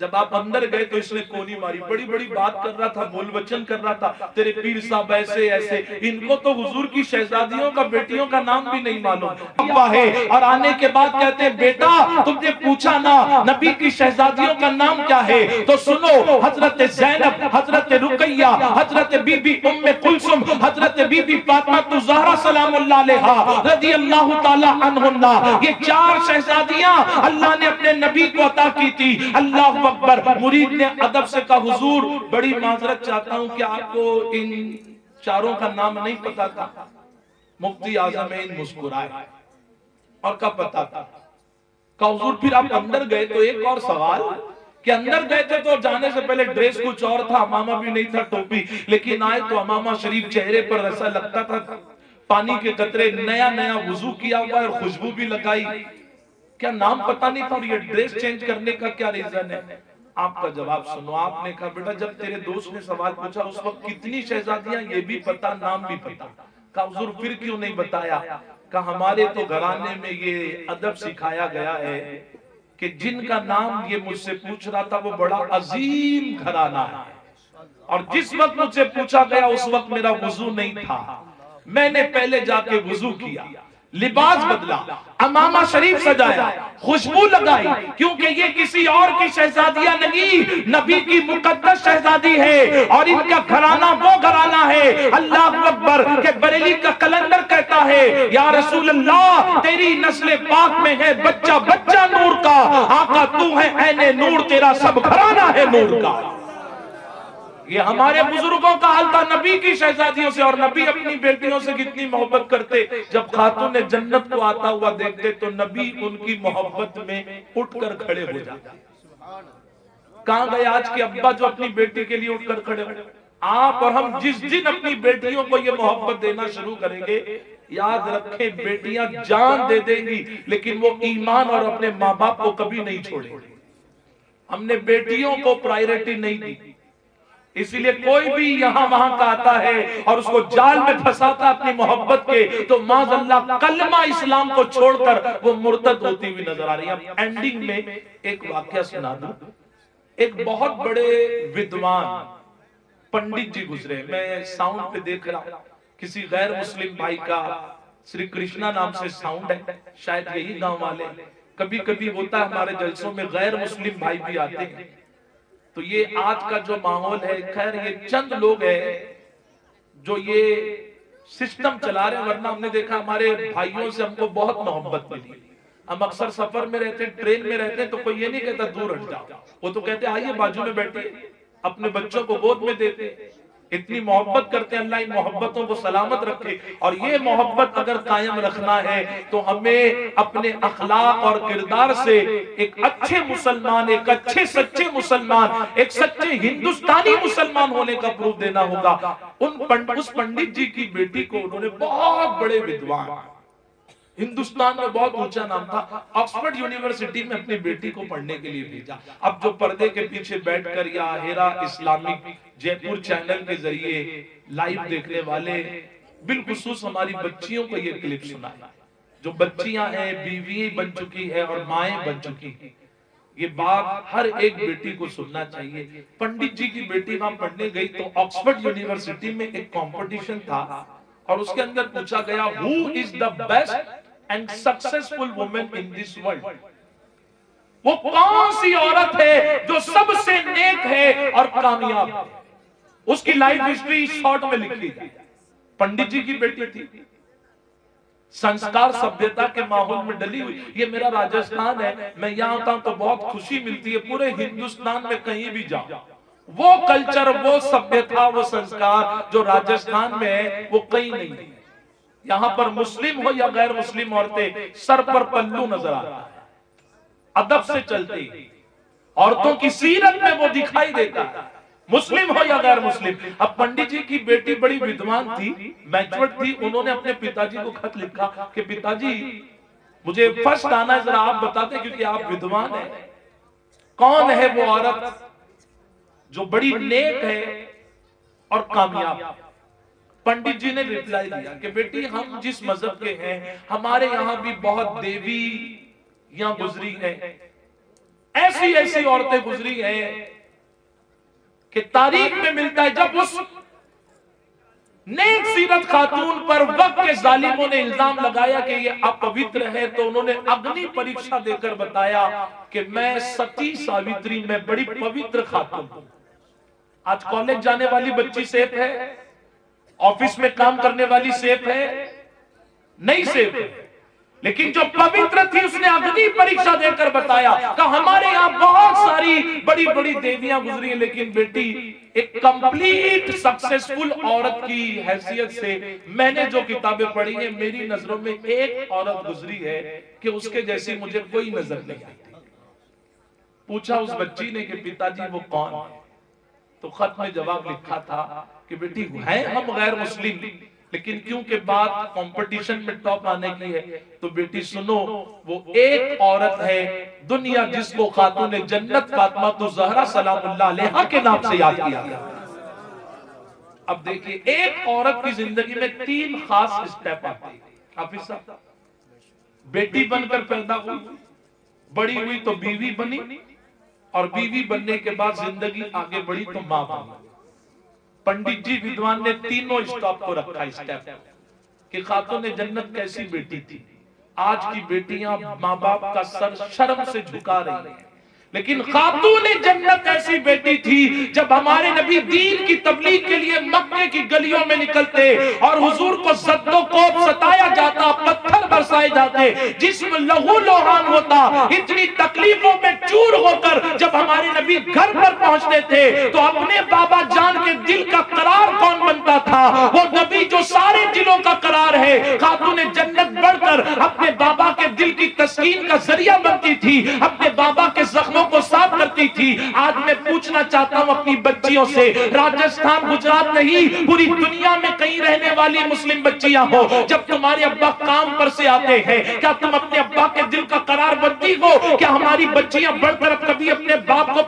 जब आप अंदर गए तो इसने कोनी मारी, बड़ी बड़ी बात कर रहा था, बोल वचन कर रहा था, तेरे पीर साहब ऐसे ऐसे। इनको तो हुजूर की शहजादियों का, बेटियों का नाम भी नहीं मालूम है। और आने के बाद कहते हैं बेटा तुमने पूछा ना नबी की शहजादियों का नाम क्या है, तो सुनो, हजरत जैनब, हजरत रुकैया, हजरत बीबी उम्मे कुलसुम, हजरत बीबी फातिमा ज़हरा सलामुल्लाह अलैहा रज़ियल्लाहु ताला अन्हुन्ना, ये 4 शहजादियां अल्लाह ने अपने नबी को अता की थी। अल्लाह अकबर। मुरीद ने अदब से कहा हुजूर बड़ी माजरत चाहता हूं कि आपको इन 4 का नाम नहीं पता था। मुफ्ती आजम मुस्कुराए और कब पता था? कहा हुजूर फिर आप अंदर गए तो एक और सवाल कि अंदर गए थे तो जाने से पहले ड्रेस कुछ और था, अमामा भी नहीं था, टोपी, लेकिन आए तो अमामा शरीफ चेहरे पर ऐसा लगता था पानी के कतरे, नया नया वुजू किया हुआ और खुशबू भी लगाई। क्या नाम पता नहीं था और ये ड्रेस चेंज करने का क्या रीजन है? आपका जवाब सुनो। आपने कहा बेटा जब तेरे दोस्त ने सवाल पूछा उस वक्त कितनी शहजादियां ये भी पता नाम भी पता। कहा हुजूर फिर क्यों नहीं बताया? कहा हमारे तो घराने में ये अदब सिखाया गया है कि जिनका नाम ये मुझसे पूछ रहा था वो बड़ा अजीम घराना है, और जिस वक्त मुझसे पूछा गया उस वक्त मेरा वुजू नहीं था, मैंने पहले जाके वुजू किया, लिबास बदला, अमामा शरीफ सजाया, खुशबू लगाई, क्योंकि ये किसी और की शहजादियां नहीं, नबी की मुकद्दस शहजादी है, और इनका घराना वो घराना है अल्लाह अकबर के बरेली का कलंदर कहता है या रसूल अल्लाह तेरी नस्ल पाक में है बच्चा बच्चा नूर का, आका तू है ऐने नूर, तेरा सब घराना है नूर का। ये हमारे बुजुर्गों का हाल था नबी की शहजादियों से, और नबी अपनी बेटियों से कितनी मोहब्बत करते। जब खातून जन्नत को आता हुआ देखते तो नबी उनकी मोहब्बत में उठकर खड़े हो जाते। कहां गए आज के अब्बा जो अपनी बेटी के लिए उठकर खड़े हो? आप और हम जिस दिन अपनी बेटियों को ये मोहब्बत देना शुरू करेंगे, याद रखें बेटियां जान दे देंगी लेकिन वो ईमान और अपने माँ बाप को कभी नहीं छोड़ेंगी। हमने बेटियों को प्रायोरिटी नहीं दी, इसीलिए कोई भी यहां वहां का आता है और उसको जाल में फंसाता अपनी मोहब्बत के, तो माज़अल्लाह कलमा इस्लाम को छोड़कर वो मुर्तद होती हुई नजर आ रही है। अब एंडिंग में एक वाकया सुना दूं। एक बहुत बड़े विद्वान पंडित जी गुजरे, मैं साउंड पे देख रहा हूं, किसी गैर मुस्लिम भाई का श्री कृष्णा नाम से साउंड है, शायद यही गांव वाले। कभी कभी होता है हमारे जलसों में गैर मुस्लिम भाई भी आते हैं, तो ये आज का जो माहौल है, खैर ये चंद लोग हैं जो ये सिस्टम चला रहे हैं, वरना हमने देखा हमारे भाइयों से हमको बहुत मोहब्बत मिली। हम अक्सर सफर में रहते हैं, ट्रेन में रहते हैं, तो कोई ये नहीं कहता दूर हट जाओ, वो तो कहते आइए बाजू में बैठिए, अपने बच्चों को गोद में देते, इतनी मोहब्बत करते हैं। अल्लाह इन मोहब्बतों को सलामत रखे, और ये मोहब्बत अगर कायम रखना है तो हमें अपने अखलाक और किरदार से एक अच्छे मुसलमान, एक अच्छे सच्चे मुसलमान, एक सच्चे हिंदुस्तानी मुसलमान होने का प्रूफ देना होगा। उस पंडित जी की बेटी को उन्होंने, बहुत बड़े विद्वान, हिंदुस्तान में बहुत ऊंचा नाम था, ऑक्सफोर्ड यूनिवर्सिटी में अपनी बेटी को पढ़ने के लिए भेजा। अब जो पर्दे के पीछे बैठकर या हेरा इस्लामिक जयपुर चैनल के जरिए लाइव देखने वाले, बिलखुसूस हमारी बच्चियों को ये क्लिप सुना है, जो बच्चियां हैं, बीवी बन चुकी है और माएं बन चुकी है, ये बात हर एक बेटी को सुनना चाहिए। पंडित जी की बेटी वहां पढ़ने गई तो ऑक्सफोर्ड यूनिवर्सिटी में एक कंपटीशन था, और उसके अंदर पूछा गया who is the best and successful women in this world. वो कौन सी औरत है जो सबसे नेक है और कामयाब है, उसकी लाइफ हिस्ट्री शॉर्ट में लिखी जाए। पंडित जी की बेटी थी, संस्कार सभ्यता के माहौल में डली हुई। ये मेरा राजस्थान है, मैं यहां आता हूं तो बहुत खुशी मिलती है। पूरे हिंदुस्तान में कहीं भी जाओ, वो कल्चर, वो सभ्यता, वो संस्कार जो राजस्थान में है वो कहीं नहीं है। यहां पर मुस्लिम हो या गैर मुस्लिम औरतें, सर पर पल्लू नजर आता है, अदब से चलती, औरतों की सीरत में वो दिखाई देता है, मुस्लिम हो या गैर मुस्लिम। अब पंडित जी की बेटी बड़ी विद्वान थी, मैच्योर्ड थी, उन्होंने अपने पिताजी को खत लिखा कि पिताजी मुझे फर्स्ट आना है, जरा आप बताते, क्योंकि आप विद्वान हैं, कौन है वो औरत जो बड़ी नेक है और कामयाब। पंडित जी ने रिप्लाई दिया कि बेटी हम जिस मजहब के हैं, हमारे यहां भी बहुत देवी यहां गुजरी हैं, ऐसी ऐसी औरतें गुजरी हैं कि तारीख में मिलता है जब उस नेक सीरत खातून पर वक्त के जालिमों ने इल्जाम लगाया कि ये अपवित्र है, तो उन्होंने अग्नि परीक्षा देकर बताया कि मैं सती सावित्री में बड़ी पवित्र खातून हूं। आज कॉलेज जाने वाली बच्ची सेफ है, ऑफिस में काम करने वाली सेफ है, नहीं सेफ है, लेकिन जो पवित्र थी उसने अग्नि परीक्षा देकर बताया कि हमारे यहां बहुत सारी बड़ी बड़ी देवियां गुजरी हैं, लेकिन बेटी एक कंप्लीट सक्सेसफुल औरत की हैसियत से मैंने जो किताबें पढ़ी हैं, मेरी नजरों में एक औरत गुजरी है कि उसके जैसी मुझे कोई नजर नहीं आती। पूछा उस बच्ची ने कि पिताजी वो कौन है, तो खत में जवाब लिखा था कि बेटी है हम गैर मुस्लिम, लेकिन क्योंकि बात कंपटीशन में टॉप आने की है, तो बेटी सुनो, वो एक औरत है दुनिया जिसको खातून जन्नत फातिमा तो ज़हरा सलामुल्लाह अलैहा के नाम से याद किया गया। अब देखिए, एक औरत की जिंदगी में 3 खास स्टेप आते हैं। हाफिज साहब, बेटी बनकर पैदा हुई, बड़ी हुई तो बीवी बनी, और बीवी बनने के बाद जिंदगी आगे बढ़ी तो मां बनी। पंडित जी विद्वान ने तीनों स्टॉप को रखा स्टेप कि खातून जन्नत कैसी बेटी थी। आज की बेटियां माँ बाप का सर शर्म से झुका रही हैं, लेकिन खातून जन्नत ऐसी बेटी थी। जब हमारे नबी दीन की तबलीग के लिए मक्के की गलियों में निकलते और हुजूर को जद्दो को सताया जाता, पत्थर बरसाए जाते, जिस्म लहू लोहान होता, इतनी तकलीफों में चूर होकर जब हमारे नबी घर पर पहुंचते थे तो अपने बाबा जान के दिल का करार कौन बनता था? वो नबी जो सारे दिलों का करार है। खातून जन्नत बढ़कर अपने बाबा के दिल की तस्कीन का जरिया बनती थी, अपने बाबा के जख्मों को साफ करती थी। आज मैं पूछना चाहता हूं अपनी बच्चियों से, राजस्थान गुजरात नहीं, पूरी दुनिया में कहीं रहने वाली मुस्लिम बच्चियां हो, जब तुम्हारे अब्बा काम पर से आते हैं, क्या तुम अपने अब्बा के दिल का करार बनती हो? क्या हमारी बच्चियां बढ़कर कभी अपने बाप को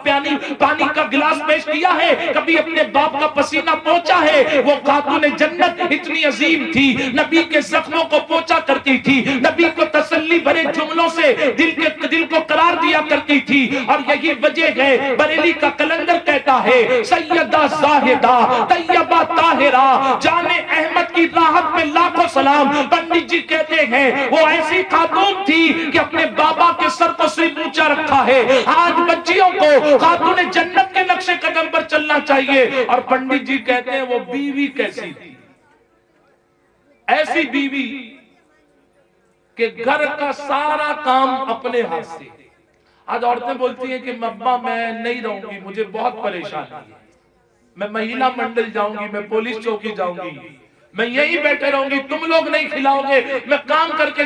पानी का गिलास पेश किया है? कभी अपने बाप का पसीना पोंछा है? वो खातून जन्नत इतनी अजीम थी, नबी के जख्मों को पोंछा करती थी, नबी को तसल्ली भरे जुमलों से दिल को करार दिया करती थी। और यही वजह है, बरेली का कलंदर कहता है, सैयदा जाहिदा तैयबा ताहिरा जाने अहमद की राहत में लाखों सलाम। पंडित जी कहते हैं वो ऐसी खातून थी कि अपने बाबा के सर को सिर्फ ऊंचा रखा है। आज बच्चियों को खातून जन्नत के नक्शे कदम पर चलना चाहिए। और पंडित जी कहते हैं वो बीवी कैसी थी? ऐसी बीवी कि घर का सारा काम अपने हाथ से। आज औरतें बोलती हैं कि अब्बा मैं नहीं रहूंगी, मुझे बहुत परेशानी है, मैं महिला मंडल जाऊंगी, मैं पुलिस चौकी जाऊंगी, मैं यहीं बैठे रहूंगी, तुम लोग नहीं खिलाओगे, मैं काम करके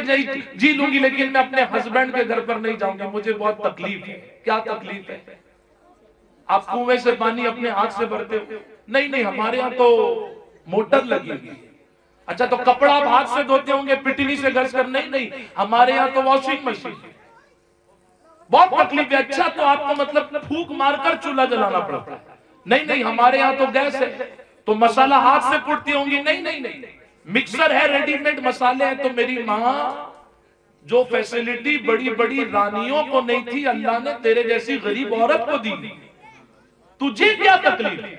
जी लूंगी, लेकिन मैं अपने हस्बैंड के घर पर नहीं जाऊंगी, मुझे बहुत तकलीफ है। क्या तकलीफ है? आप कुएं से पानी अपने हाथ से भरते हो? नहीं नहीं, हमारे यहाँ तो मोटर लगी हुई। अच्छा, तो कपड़ा आप हाथ से धोते होंगे, पिटनी से घस कर? नहीं नहीं, हमारे यहाँ तो वॉशिंग मशीन। बहुत तकलीफ है। अच्छा, तो आपको मतलब फूंक मारकर चूल्हा जलाना पड़ता है? नहीं नहीं, हमारे यहाँ तो गैस है। तो मसाला हाथ से कूटती होंगी? नहीं नहीं नहीं, मिक्सर है, रेडीमेड मसाले हैं। तो मेरी माँ, जो फैसिलिटी बड़ी बड़ी रानियों को नहीं थी, अल्लाह ने तेरे जैसी गरीब औरत को दी। तुझे क्या तकलीफ है?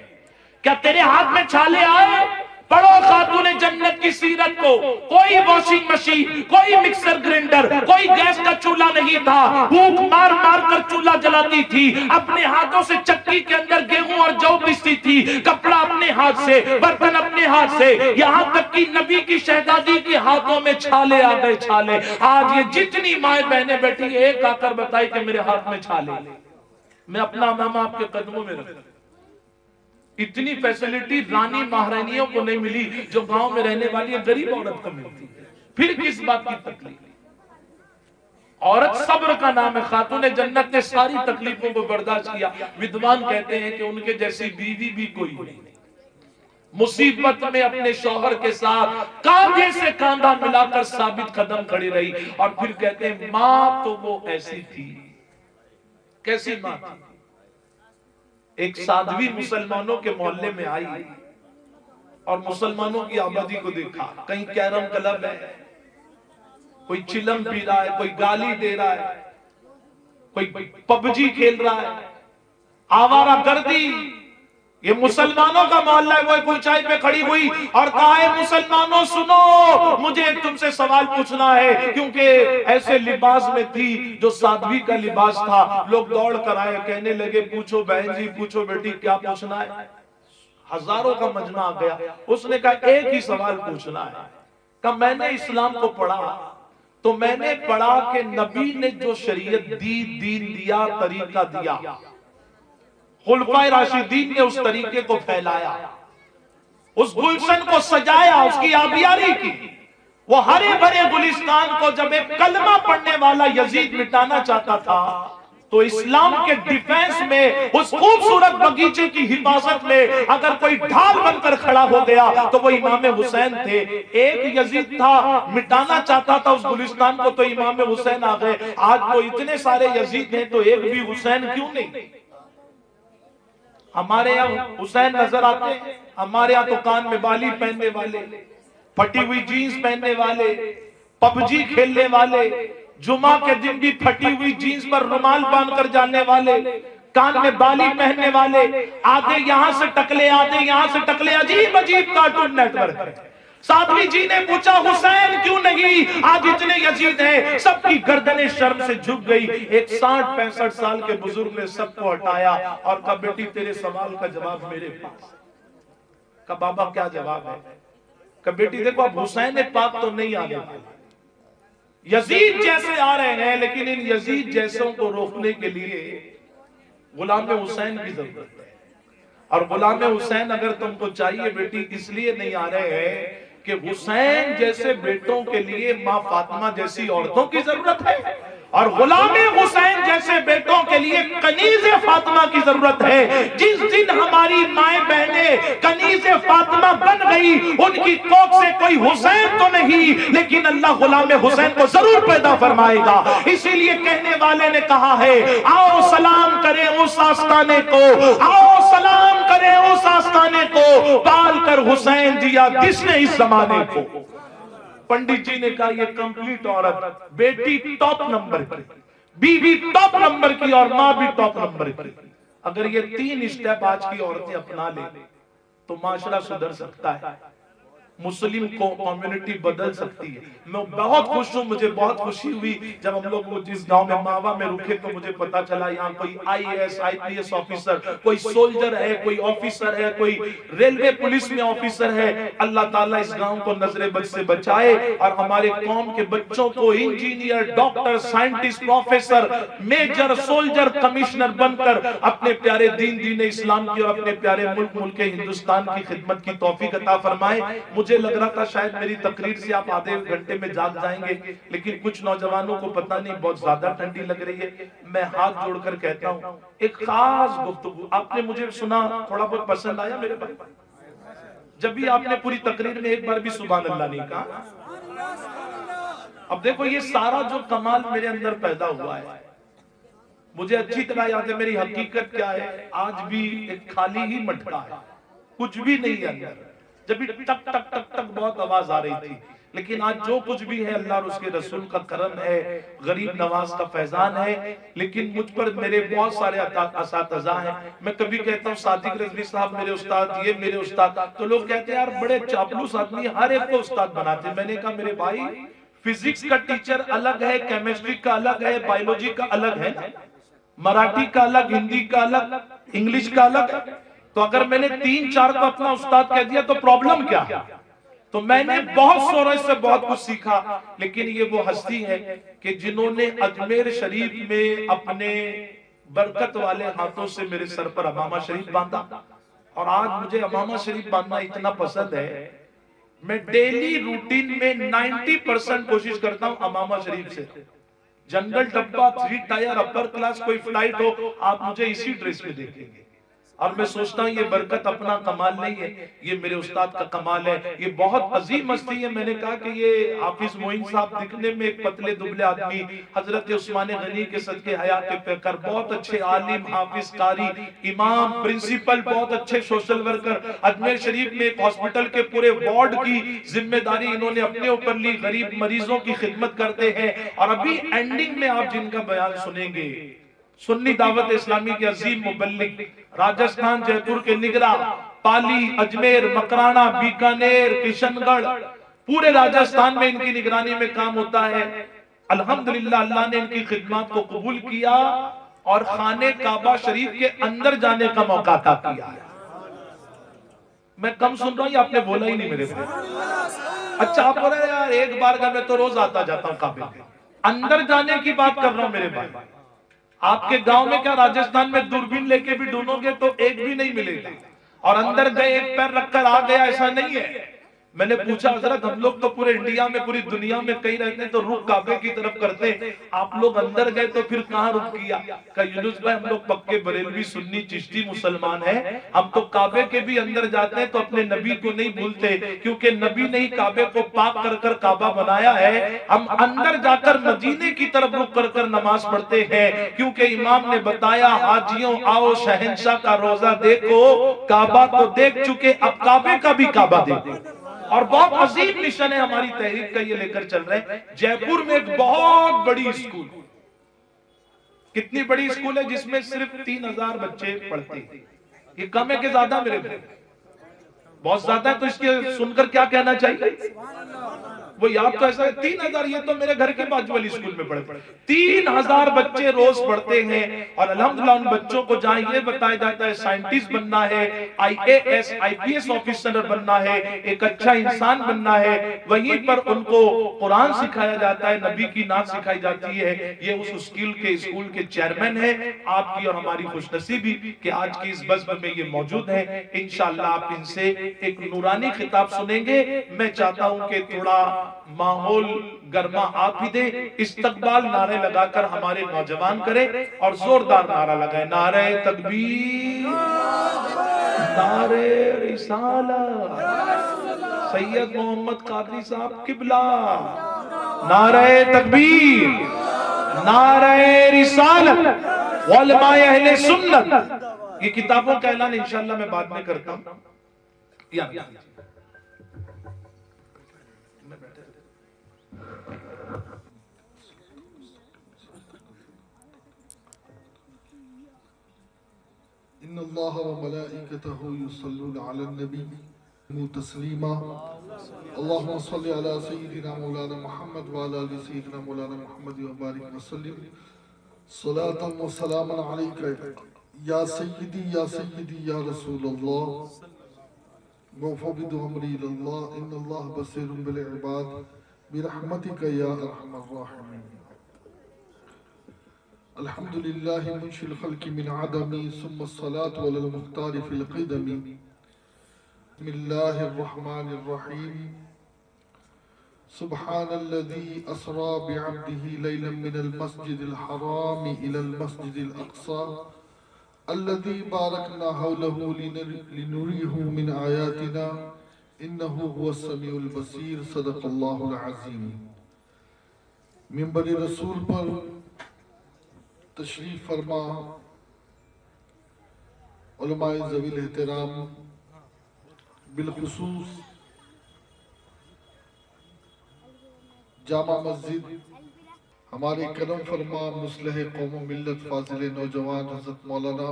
क्या तेरे हाथ में छाले आए? पढ़ो खातून जन्नत की सीरत को। कोई वॉशिंग मशीन, कोई मिक्सर ग्राइंडर, कोई गैस का चूल्हा नहीं था। भूख मार मार कर चूल्हा जलाती थी, अपने हाथों से चक्की के अंदर गेहूं और जौ पीसती थी, कपड़ा अपने हाथ से, बर्तन अपने हाथ से, यहाँ तक कि नबी की शहजादी के हाथों में छाले आ गए, छाले। आज ये जितनी माएं बहनें बैठी, एक आकर बताई कि मेरे हाथ में छाले, मैं अपना अमामा आपके कदमों में रखता। इतनी फैसिलिटी रानी महारानियों को नहीं मिली जो गांव में रहने वाली गरीब औरत को मिलती है। फिर किस बात की तकलीफ? औरत सब्र का नाम है। खातून जन्नत ने सारी तकलीफों को बर्दाश्त किया। विद्वान कहते हैं कि उनके जैसी बीवी भी कोई नहीं। मुसीबत में अपने शौहर के साथ कांधे से कांधा मिलाकर साबित कदम खड़ी रही। और फिर कहते हैं मां तो वो ऐसी थी। कैसी मां थी? एक साध्वी मुसलमानों के मोहल्ले में आई और मुसलमानों की आबादी को देखा। कहीं कैरम क्लब है, कोई चिलम पी रहा है, कोई गाली दे रहा है, कोई पबजी खेल रहा है, आवारा गर्दी। ये मुसलमानों का मोहल्ला है। वो एक ऊंचाई पे खड़ी हुई और कहा है मुसलमानों सुनो, मुझे तुमसे सवाल पूछना है। क्योंकि ऐसे लिबास में थी जो साध्वी का लिबास था। लोग दौड़ कर आए, कहने लगे पूछो बहन जी, पूछो बेटी, क्या पूछना है? हजारों का मजमा आ गया। उसने कहा एक ही सवाल पूछना है। कहा मैंने इस्लाम को पढ़ा तो मैंने पढ़ा कि नबी ने जो शरीयत दी, दीन दिया, तरीका दिया, खुलफाए राशिदीन ने उस तरीके को फैलाया, उस गुलशन को सजाया, उसकी आबियारी की। वो हरे भरे गुलिस्तान को जब एक कलमा पढ़ने वाला यजीद मिटाना चाहता था तो इस्लाम के डिफेंस में, उस खूबसूरत बगीचे की हिफाजत में अगर कोई ढाल बनकर खड़ा हो गया तो वो इमाम हुसैन थे। एक यजीद था, मिटाना चाहता था उस गुलिस्तान को, तो इमाम हुसैन आ गए। आज तो इतने सारे यजीद हैं तो एक भी हुसैन क्यों नहीं? हमारे यहाँ हुसैन नजर आते हैं, हमारे यहाँ तो कान में बाली पहनने वाले, फटी हुई जीन्स पहनने वाले, पबजी खेलने वाले, जुमा के दिन भी फटी हुई जीन्स पर रुमाल बांधकर जाने वाले, कान में बाली पहनने वाले, आधे यहां से टकले आधे यहां से टकले, अजीब अजीब कार्टून नेटवर्क है। साध्वी जी ने पूछा हुसैन क्यों नहीं? आज इतने यजीद हैं, सबकी गर्दनें शर्म से झुक गई। एक 60-65 साल के बुजुर्ग ने सबको हटाया और कहा बेटी तेरे सवाल का जवाब मेरे पास। कहा बाबा क्या जवाब है? कहा बेटी देखो अब हुसैन पाक तो नहीं आने वाले, यजीद जैसे आ रहे हैं, लेकिन इन यजीद जैसों को रोकने के लिए गुलाम हुसैन की जरूरत है। और गुलाम हुसैन अगर तुमको चाहिए बेटी, इसलिए नहीं आ रहे हैं कि हुसैन जैसे बेटों के लिए मां फातिमा जैसी औरतों की जरूरत है, और गुलाम हुसैन जैसे बेटों के लिए कनीज़े फातिमा की जरूरत है। जिस दिन हमारी माए बहनें कनीज़े फातिमा बन गई, उनकी कोख से कोई हुसैन तो नहीं, लेकिन अल्लाह गुलाम हुसैन को जरूर पैदा फरमाएगा। इसीलिए कहने वाले ने कहा है, आओ सलाम करें उस आस्ताने को, आओ सलाम करें उस आस्ताने को, पाल कर हुसैन दिया जिसने इस जमाने को। पंडित जी ने कहा ये कंप्लीट औरत, बेटी टॉप नंबर की, बीवी टॉप नंबर की और मां भी टॉप नंबर की। अगर ये 3 स्टेप आज की औरतें अपना ले तो माशरा सुधर सकता है, मुस्लिम को कम्युनिटी बदल सकती है। मैं बहुत खुश हूँ, मुझे बहुत खुशी हुई जब हम लोग जिस गांव में मावा में रुके तो मुझे पता चला यहाँ कोई IAS IPS ऑफिसर, कोई सोल्जर है, कोई ऑफिसर है, कोई रेलवे पुलिस में ऑफिसर है। अल्लाह ताला इस गांव को नजरे बद से बचाए और हमारे कौम के बच्चों को engineer, doctor, scientist, professor, major, soldier, commissioner बनकर अपने प्यारे दीन इस्लाम की और अपने प्यारे मुल्क हिंदुस्तान की खिदमत की तौफीक अता फरमाए। मुझे लग रहा था शायद मेरी तकरीर से आप आधे घंटे में जाग जाएंगे, लेकिन कुछ नौजवानों को पता नहीं बहुत ज्यादा ठंडी लग रही है। मैं हाथ जोड़कर कहता हूं, एक खास गुफ्तगू आपने मुझे सुना, थोड़ा बहुत पसंद आया मेरे भाई? जब भी आपने पूरी तकरीर में एक बार भी सुभान अल्लाह नहीं कहा। अब देखो ये सारा जो कमाल मेरे अंदर पैदा हुआ है, मुझे अच्छी तरह याद है मेरी हकीकत क्या है। आज भी एक खाली ही मटका है, कुछ भी नहीं है अंदर। जब भी टक टक टक टक बहुत आवाज आ रही थी, लेकिन आज जो कुछ भी है अल्लाह और उसके रसूल का करम है, गरीब नवाज का फैजान है। लेकिन मुझ पर मेरे बहुत सारे असातिज़ा हैं। मैं कभी कहता हूँ सादिक रिजवी साहब मेरे उस्ताद, ये मेरे उस्ताद, तो लोग कहते हैं यार बड़े चापलूस आदमी, हर एक को उस्ताद बनाते। मैंने कहा मेरे भाई फिजिक्स का टीचर अलग है, केमिस्ट्री का अलग है, बायोलॉजी का अलग है, मराठी का अलग, हिंदी का अलग, इंग्लिश का अलग है। तो अगर मैंने 3-4 को अपना उस्ताद कह दिया तो प्रॉब्लम क्या? तो मैंने बहुत शोरों से बहुत कुछ सीखा, लेकिन ये वो हस्ती है कि जिन्होंने अजमेर शरीफ में अपने बरकत वाले हाथों से मेरे सर पर अमामा शरीफ बांधा। और आज मुझे अमामा शरीफ बांधना इतना पसंद है, मैं डेली रूटीन में 90% कोशिश करता हूं अमामा शरीफ से। जनरल डब्बा, 3 टायर, अपर क्लास, कोई फ्लाइट हो, आप मुझे इसी ड्रेस में देखेंगे। और मैं सोचता हूँ ये बरकत अपना कमाल नहीं है, ये मेरे उस्ताद का कमाल है। ये बहुत अजीम मस्ती है। मैंने कहा कि ये हाफिज मोइन साहब दिखने में एक पतले दुबले आदमी, हजरत उस्मान गनी के सदके हयात के पेकर, बहुत अच्छे आलिम, हाफिज, कारी, इमाम, प्रिंसिपल, बहुत अच्छे सोशल वर्कर। अजमेर शरीफ में एक हॉस्पिटल के पूरे वार्ड की जिम्मेदारी इन्होंने अपने ऊपर ली, गरीब मरीजों की खिदमत करते हैं। और अभी एंडिंग में आप जिनका बयान सुनेंगे, सुन्नी दावत इस्लामी के अजीम मुबल्लिग, राजस्थान जयपुर के निगरा, पाली, अजमेर, मकराना, बीकानेर, किशनगढ़, पूरे राजस्थान में इनकी निगरानी में काम होता है। अल्हम्दुलिल्लाह अल्लाह ने इनकी खिदमत को कबूल किया और खाने काबा शरीफ के अंदर जाने का मौका अता किया। मैं कम सुन रहा हूं, आपने बोला ही नहीं मेरे को। अच्छा आप बोल रहे यार एक बार का मैं तो रोज आता जाता हूं काबे के अंदर जाने की बात कर रहा हूं मेरे भाई। आपके गांव में क्या राजस्थान में दूरबीन लेके भी ढूंढोगे तो एक भी नहीं मिलेगा, और अंदर गए एक पैर रखकर आ गया ऐसा नहीं है। मैंने पूछा हजरत हम लोग तो पूरे इंडिया में पूरी दुनिया में कहीं रहते हैं तो रुख काबे की तरफ करते हैं, आप लोग अंदर गए तो फिर कहाँ रुख किया? कहा यूनुस भाई हम लोग पक्के बरेलवी सुन्नी चिश्ती मुसलमान हैं, हम तो काबे के भी अंदर जाते हैं तो अपने नबी को नहीं भूलते, क्योंकि नबी ने ही काबे को पाक कर कर काबा बनाया है। हम अंदर जाकर मदीने की तरफ रुख कर कर नमाज पढ़ते हैं, क्योंकि इमाम ने बताया हाजियों आओ शहंशाह का रोजा देखो, काबा तो देख चुके अब काबे का भी काबा देखो। और बहुत अजीम मिशन है हमारी तहरीक का, ये लेकर चल रहे हैं। जयपुर में एक बहुत बड़ी स्कूल, कितनी बड़ी स्कूल है जिसमें सिर्फ 3000 बच्चे पढ़ते हैं। ये कम है कि ज्यादा? मेरे भाई बहुत ज्यादा है। तो इसके सुनकर क्या कहना चाहिए? वो याद तो ऐसा है 3000, ये तो मेरे घर के बाजू वाली स्कूल में पढ़ते 3000 बच्चे रोज पढ़ते हैं। और अल्हम्दुलिल्लाह उन बच्चों को जहां ये बताया जाता है साइंटिस्ट बनना है, IAS IPS ऑफिसर बनना है, एक अच्छा इंसान बनना है, वहीं पर उनको कुरान सिखाया जाता है, नबी की नात सिखाई जाती है। ये उस स्कूल के चेयरमैन है। आपकी और हमारी खुशनसीबी कि आज की इस बज़्म में ये मौजूद है। इंशाअल्लाह आप इनसे एक नूरानी खिताब सुनेंगे। मैं चाहता हूं कि थोड़ा माहौल गर्मा आप ही दे, इस्तकबाल नारे लगाकर हमारे नौजवान करें और जोरदार नारा लगाए, नारे तकबीर, नारे रिसालत, सैयद मोहम्मद कादरी साहब किबला, नारे तकबीर, नारे रिसालत, उलमाए अहले सुन्नत। ये किताबों का ऐलान इंशाअल्लाह मैं बाद में करता हूं। इन्नल्लाह व मलाइकतहु युसल्लूना अलन नबी तस्लीमा अल्लाहुम्मा सल्लि अला सय्यिदिना मौलाना मुहम्मद व अला आलि सय्यिदिना मौलाना मुहम्मद व बारिक व सल्लिम सलातन व सलामन अलैका या सय्यिदी या रसूलल्लाह वफ़विदु अमरी इलल्लाह इन्नल्लाह बसीरुम बिल इबाद बिरहमतिका या अरहमर राहिमीन। अल्हम्दुलिल्लाहि मुनशिल खल्क़ि मिन अदमी सुम्मा सलातु अलल मुख्तारि फिल क़िदमी। बिस्मिल्लाहिर रहमानिर रहीम। सुब्हानल्लज़ी अस्रा बिअब्दिही लैलन मिनल मस्जिदिल हराम इलल मस्जिदिल अक़सा अल्लज़ी बारकना हौलहु लिनुरीहु मिन आयातिना इन्नहु हुवस समीउल बसीर। सदक़ल्लाहुल अज़ीम। मिंबर रसूल पर तशरीफ फरमा उलमाए ज़वील एहतराम, बिलखुसूस जामा मस्जिद हमारे करम फरमा मुस्लिह कौम मिल्लत फाजिल नौजवान हज़रत मौलाना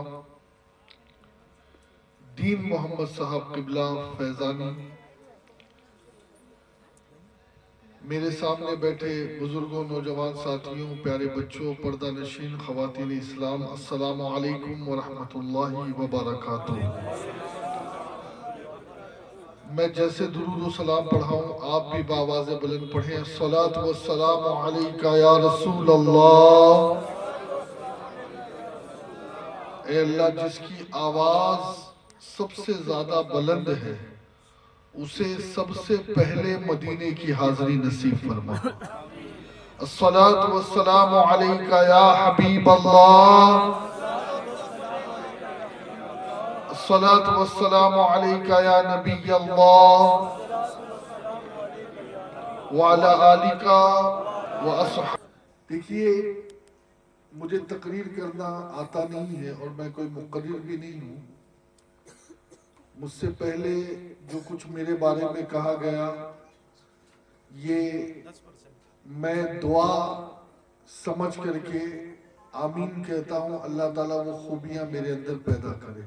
दीन मोहम्मद साहब किबला फैजानी, मेरे सामने बैठे बुजुर्गों, नौजवान साथियों, प्यारे बच्चों, पर्दा नशीन ख़वातीन इस्लाम, अस्सलामु अलैकुम व रहमतुल्लाहि व बरकातुहू। मैं जैसे दुरूद व सलाम पढ़ाऊं आप भी बावाज़े बुलंद पढ़ें। अस्सलातु वस्सलामु अलैका या रसूल अल्लाह। ए अल्लाह, जिसकी आवाज़ सबसे ज़्यादा बुलंद है उसे सबसे पहले मदीने की हाज़री नसीब फरमा। अस्सलातु वस्सलामु अलैका या हबीब अल्लाह। अस्सलातु वस्सलामु अलैका या नबी अल्लाह व अला आलिका व अस्हाब। देखिए, मुझे तकरीर करना आता नहीं है और मैं कोई मुक़र्रिर भी नहीं हूँ। मुझसे पहले जो कुछ मेरे बारे में कहा गया, ये मैं दुआ समझ करके आमीन कहता हूँ। अल्लाह ताला वो खूबियां मेरे अंदर पैदा करे।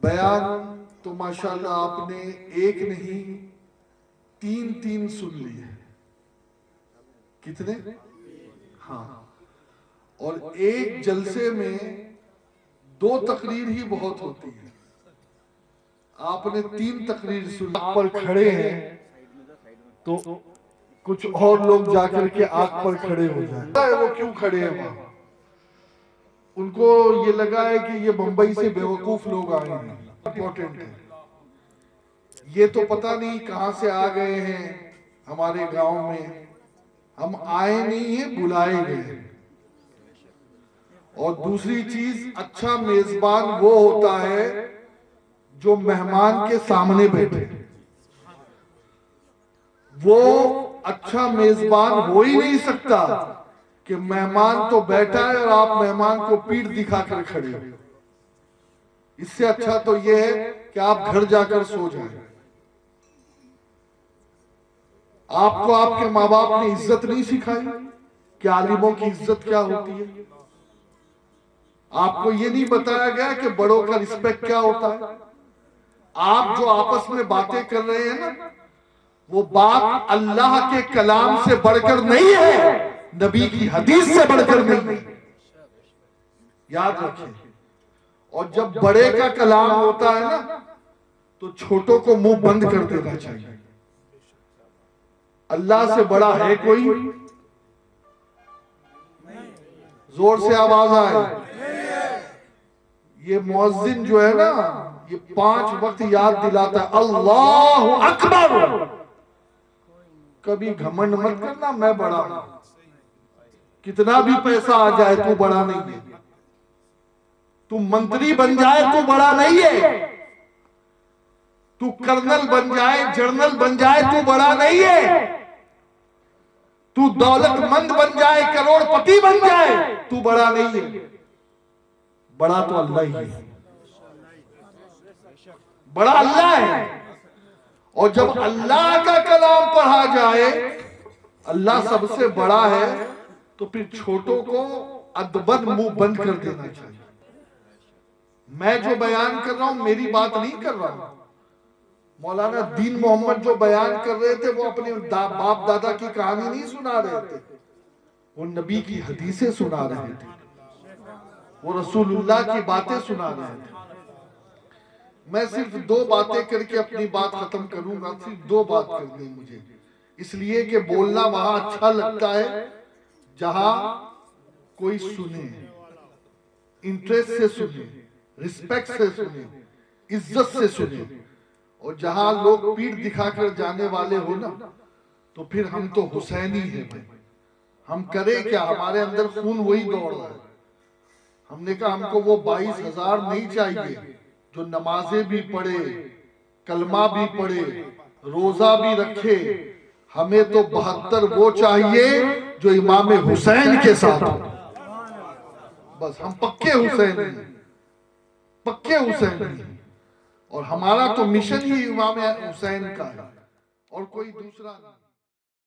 बयान तो माशाल्लाह आपने एक नहीं तीन सुन लिए। कितने? हाँ। और एक जलसे में 2 तकरीर ही बहुत होती है। आपने 3 तकरीर सुन पर खड़े हैं तो कुछ और लोग जाकर के आग पर खड़े हो जाए। वो क्यों खड़े हैं वहां? उनको ये लगा है कि ये बम्बई से बेवकूफ लोग आए हैं। इंपॉर्टेंट है। ये तो पता नहीं कहां से आ गए हैं हमारे गांव में, हम आए नहीं हैं, बुलाए गए हैं। और दूसरी चीज, अच्छा मेजबान वो होता है जो मेहमान के सामने बैठे। वो अच्छा मेजबान हो ही नहीं सकता कि मेहमान तो बैठा है और आप मेहमान को पीठ दिखाकर खड़े हो। इससे अच्छा तो यह है कि आप घर जाकर सो जाएं। आपको आपके माँ बाप ने इज्जत नहीं सिखाई कि आलिमों की इज्जत क्या होती है। आपको ये नहीं बताया गया कि बड़ों का रिस्पेक्ट क्या होता है। आप जो आपस में बातें कर रहे हैं ना, वो बात अल्लाह के कलाम से बढ़कर नहीं है, नबी की हदीस से बढ़कर नहीं है, याद रखें। और जब बड़े का कलाम होता है ना, तो छोटों को मुंह बंद कर देना चाहिए। अल्लाह से बड़ा है कोई? जोर से आवाज आए। ये मुअज्जिन जो है ना, ये 5 वक्त याद दिलाता है, अल्लाहु अकबर। कभी घमंड मत करना मैं बड़ा हूं। कितना भी पैसा आ जाए तू बड़ा नहीं है। तू मंत्री बन जाए तू बड़ा नहीं है। तू कर्नल बन जाए, जनरल बन जाए तू बड़ा नहीं है। तू दौलतमंद बन जाए, करोड़पति बन जाए, तू बड़ा नहीं है। बड़ा तो अल्लाह ही है। बड़ा अल्लाह है। और जब अल्लाह का कलाम पढ़ा जाए, अल्लाह सबसे बड़ा है, तो फिर छोटों को अदबन मुंह बंद कर देना चाहिए। मैं जो बयान कर रहा हूं मेरी बात नहीं कर रहा हूं। मौलाना दीन मोहम्मद जो बयान कर रहे थे वो अपने बाप दादा की कहानी नहीं सुना रहे थे, वो नबी की हदीसें सुना रहे थे, वो रसूलुल्लाह की बातें सुना रहे थे। मैं सिर्फ 2 बातें करके अपनी बात खत्म करूंगा। सिर्फ 2 बात करनी मुझे, इसलिए कि बोलना वहां अच्छा लगता है जहां कोई सुने, इंटरेस्ट से सुने, रिस्पेक्ट से सुने, इज्जत से सुने। और जहां लोग पीठ दिखाकर जाने वाले हो ना, तो फिर हम तो हुसैनी हैं भाई। हम करें क्या? हमारे अंदर खून वही दौड़ रहा है। हमने कहा हमको वो 22,000 नहीं चाहिए जो नमाजें भी पढ़े, कलमा भी पढ़े, रोजा भी रखे। हमें तो 72 वो चाहिए जो इमाम हुसैन के साथ हो। बस हम पक्के हुसैन हैं, पक्के हुसैन हैं। और हमारा तो मिशन ही इमाम हुसैन का है और कोई दूसरा नहीं।